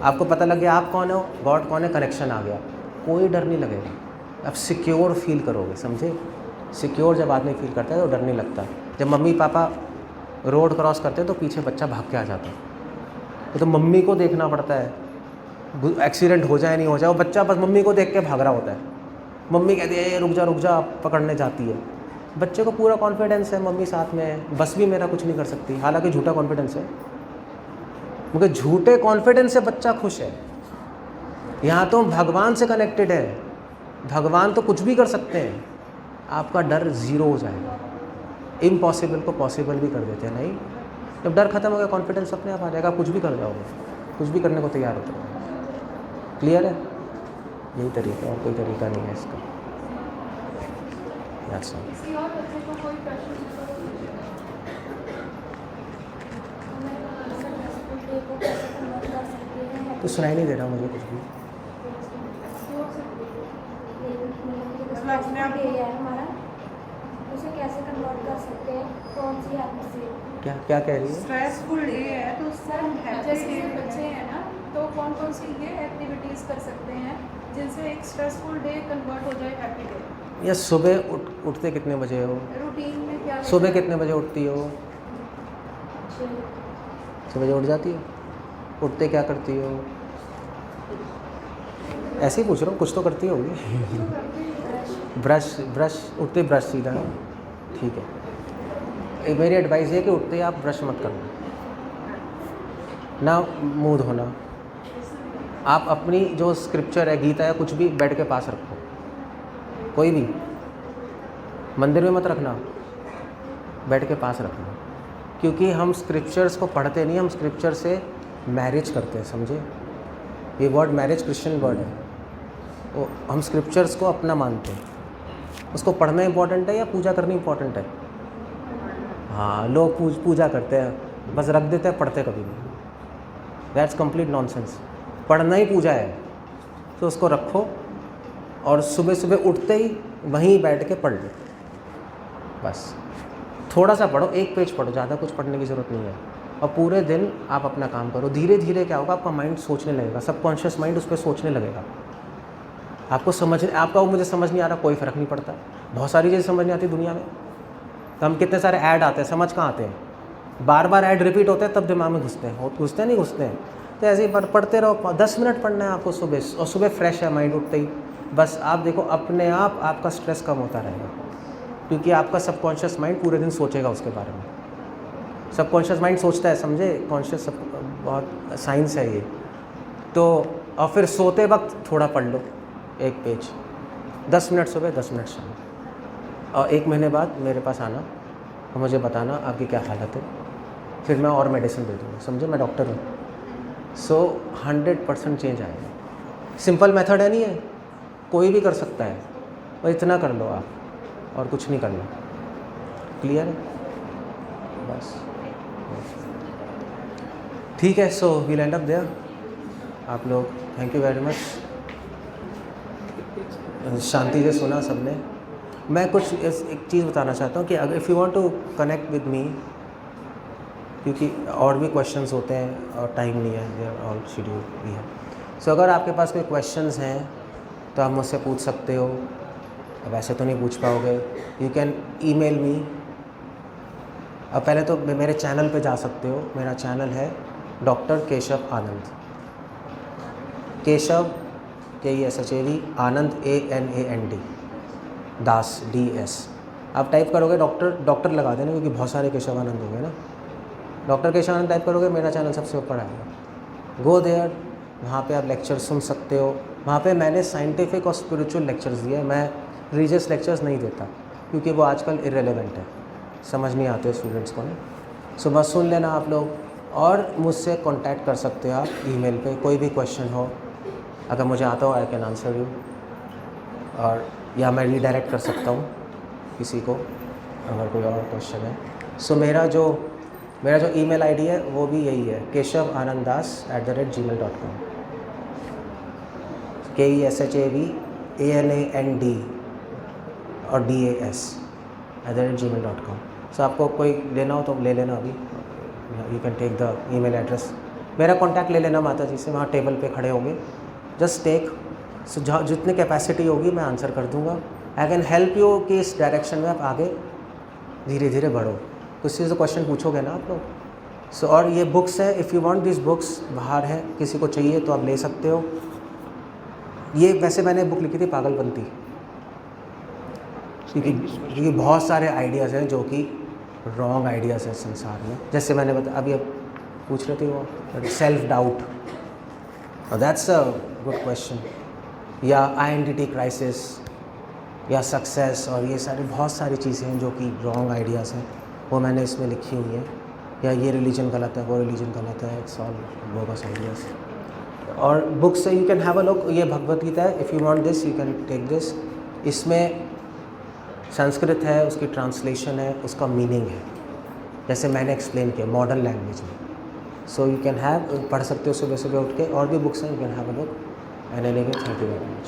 आपको पता लग गया आप कौन हो, गॉड कौन है, कनेक्शन आ गया, कोई डर नहीं लगेगा। आप सिक्योर फील करोगे, समझे? सिक्योर जब आदमी फील करता है तो डर नहीं लगता। जब मम्मी पापा रोड क्रॉस करते हैं तो पीछे बच्चा भाग के आ जाता है, तो मम्मी को देखना पड़ता है, एक्सीडेंट हो जाए नहीं हो जाए, वो बच्चा बस मम्मी को देख के भाग रहा होता है। मम्मी कहती है रुक जा, पकड़ने जाती है। बच्चे को पूरा कॉन्फिडेंस है मम्मी साथ में है, बस भी मेरा कुछ नहीं कर सकती, हालांकि झूठा कॉन्फिडेंस है, क्योंकि झूठे कॉन्फिडेंस से बच्चा खुश है। यहाँ तो भगवान से कनेक्टेड है, भगवान तो कुछ भी कर सकते हैं, आपका डर ज़ीरो हो जाएगा। इम्पॉसिबल को पॉसिबल भी कर देते हैं। नहीं, जब डर खत्म हो गया कॉन्फिडेंस अपने आप आ जाएगा, कुछ भी कर जाओगे, कुछ भी करने को तैयार होते हो। क्लियर है? यही तरीका, और कोई तरीका नहीं है इसका। That's all. किसी और बच्चे को कोई प्रश्न तो सुनाई नहीं दे रहा मुझे कुछ भी। हमारा उसे कैसे कन्वर्ट कर सकते हैं, कौन सी हेल्प से? क्या क्या कह रही है? स्ट्रेसफुल डे है तो उससे हम जैसे बच्चे हैं ना, तो कौन कौन सी ये एक्टिविटीज़ कर सकते हैं जिनसे एक स्ट्रेसफुल डे कन्वर्ट हो जाए हैप्पी डे? या सुबह उठते कितने बजे हो? रूटीन में क्या सुबह कितने बजे उठती हो? 6 बजे उठ जाती हो? उठते क्या करती हो? ऐसे ही पूछ रहा हूँ, कुछ तो करती होगी। ब्रश उठते ब्रश सीधा, ठीक है। एक मेरी एडवाइस है कि उठते ही आप ब्रश मत करना, ना मुंह धोना। आप अपनी जो स्क्रिप्चर है, गीता या कुछ भी बेड के पास रखो, कोई भी, मंदिर में मत रखना, बेड के पास रखना। क्योंकि हम स्क्रिप्चर्स को पढ़ते नहीं, हम स्क्रिप्चर से मैरिज करते हैं, समझे? ये वर्ड मैरिज क्रिश्चियन वर्ड है, तो हम स्क्रिप्चर्स को अपना मानते हैं। उसको पढ़ना इंपॉर्टेंट है या पूजा करनी इंपॉर्टेंट है? हाँ, लोग पूजा करते हैं, बस रख देते हैं, पढ़ते कभी नहीं। That's complete nonsense. पढ़ना ही पूजा है, तो उसको रखो और सुबह सुबह उठते ही वहीं बैठ के पढ़ लो, बस। थोड़ा सा पढ़ो, 1 पेज पढ़ो, ज़्यादा कुछ पढ़ने की ज़रूरत नहीं है। और पूरे दिन आप अपना काम करो। धीरे धीरे क्या होगा, आपका माइंड सोचने लगेगा, सबकॉन्शियस माइंड उस पर सोचने लगेगा। आपका वो मुझे समझ नहीं आ रहा, कोई फ़र्क नहीं पड़ता। बहुत सारी चीज़ें समझ नहीं आती दुनिया में, तो हम कितने सारे ऐड आते हैं, समझ कहाँ आते हैं? बार बार ऐड रिपीट होते हैं, तब दिमाग में घुसते हैं, नहीं घुसते हैं। तो ऐसे ही पढ़ते रहो। 10 मिनट पढ़ना है आपको सुबह, और सुबह फ्रेश है माइंड उठते ही, बस आप देखो अपने आप आपका स्ट्रेस कम होता रहेगा। क्योंकि आपका सबकॉन्शियस माइंड पूरे दिन सोचेगा उसके बारे में। सबकॉन्शियस माइंड सोचता है, समझे? कॉन्शियस बहुत साइंस है ये। तो और फिर सोते वक्त थोड़ा पढ़ लो, 1 पेज, 10 मिनट सुबह, 10 मिनट शाम। और 1 महीने बाद मेरे पास आना और मुझे बताना आपकी क्या हालत है, फिर मैं और मेडिसिन दे दूँगा, समझे? मैं डॉक्टर हूँ। सो 100% चेंज आएगा। सिंपल मेथड है, नहीं है, कोई भी कर सकता है, और इतना कर लो आप, और कुछ नहीं करना। क्लियर है? बस ठीक है। So we'll end up there. आप लोग थैंक यू वेरी मच, शांति से सुना सबने। मैं कुछ एक चीज़ बताना चाहता हूँ कि अगर if you want to connect with me, क्योंकि और भी क्वेश्चंस होते हैं और टाइम नहीं है, दे आर ऑल शेड्यूल भी है। सो अगर आपके पास कोई क्वेश्चंस हैं तो आप मुझसे पूछ सकते हो। वैसे तो नहीं पूछ पाओगे, यू कैन ईमेल मी। अब पहले तो मेरे चैनल पे जा सकते हो। मेरा चैनल है डॉक्टर केशव आनंद, केशव KESHAV, आनंद ANAND, दास DS। आप टाइप करोगे डॉक्टर लगा देना, क्योंकि बहुत सारे केशव आनंद होंगे ना। डॉक्टर केशव आनंद टाइप करोगे, मेरा चैनल सबसे ऊपर आएगा। गो देयर, वहाँ पे आप लेक्चर सुन सकते हो। वहाँ पे मैंने साइंटिफिक और स्पिरिचुअल लेक्चर्स दिए। मैं रिलीजियस लेक्चर्स नहीं देता, क्योंकि वो आजकल इरेलेवेंट है, समझ नहीं आते स्टूडेंट्स को ना। सो बस सुन लेना आप लोग, और मुझसे कांटेक्ट कर सकते हो आप ईमेल पे। कोई भी क्वेश्चन हो, अगर मुझे आता हो, आई कैन आंसर यू, और या मैं रीडायरेक्ट कर सकता हूँ किसी को अगर कोई और क्वेश्चन है। सो मेरा जो ईमेल आईडी है वो भी यही है, keshavananddas@gmail.com, KESHAVANAND और DAS@gmail.com। सो आपको कोई लेना हो तो ले लेना अभी, you can take the email address. मेरा कॉन्टैक्ट ले लेना माता जी से, वहाँ टेबल पे खड़े होंगे। जस्ट टेक, सो जितनी कैपेसिटी होगी मैं आंसर कर दूँगा। आई कैन हेल्प यू कि इस डायरेक्शन में आप आगे धीरे धीरे बढ़ो। कुछ चीज़ क्वेश्चन पूछोगे ना आप लोग। सो और ये बुक्स है, if you want this books, बाहर है, किसी को चाहिए तो आप ले सकते हो। ये वैसे मैंने बुक लिखी थी पागलपंती, क्योंकि बहुत सारे आइडियाज़ हैं जो कि रॉन्ग आइडियाज़ हैं संसार में। जैसे मैंने अभी पूछ रहे थे वो सेल्फ डाउट, और दैट्स अ गुड क्वेश्चन, या आइडेंटिटी क्राइसिस, या सक्सेस, और ये सारी बहुत सारी चीज़ें हैं जो कि रॉन्ग आइडियाज़ हैं, वो मैंने इसमें लिखी हुई है। या ये रिलीजन गलत है, वो रिलीजन गलत है, इट्स ऑल बोगस आइडियाज़। और books you can have a look, ये भगवत गीता है, if you want this you can take this. इसमें संस्कृत है, उसकी ट्रांसलेशन है, उसका मीनिंग है, जैसे मैंने एक्सप्लेन किया मॉडर्न लैंग्वेज में। सो यू कैन हैव, पढ़ सकते हो सुबह सुबह उठ के। और भी बुक्स हैं, you can have a look and anyway. Thank you very much.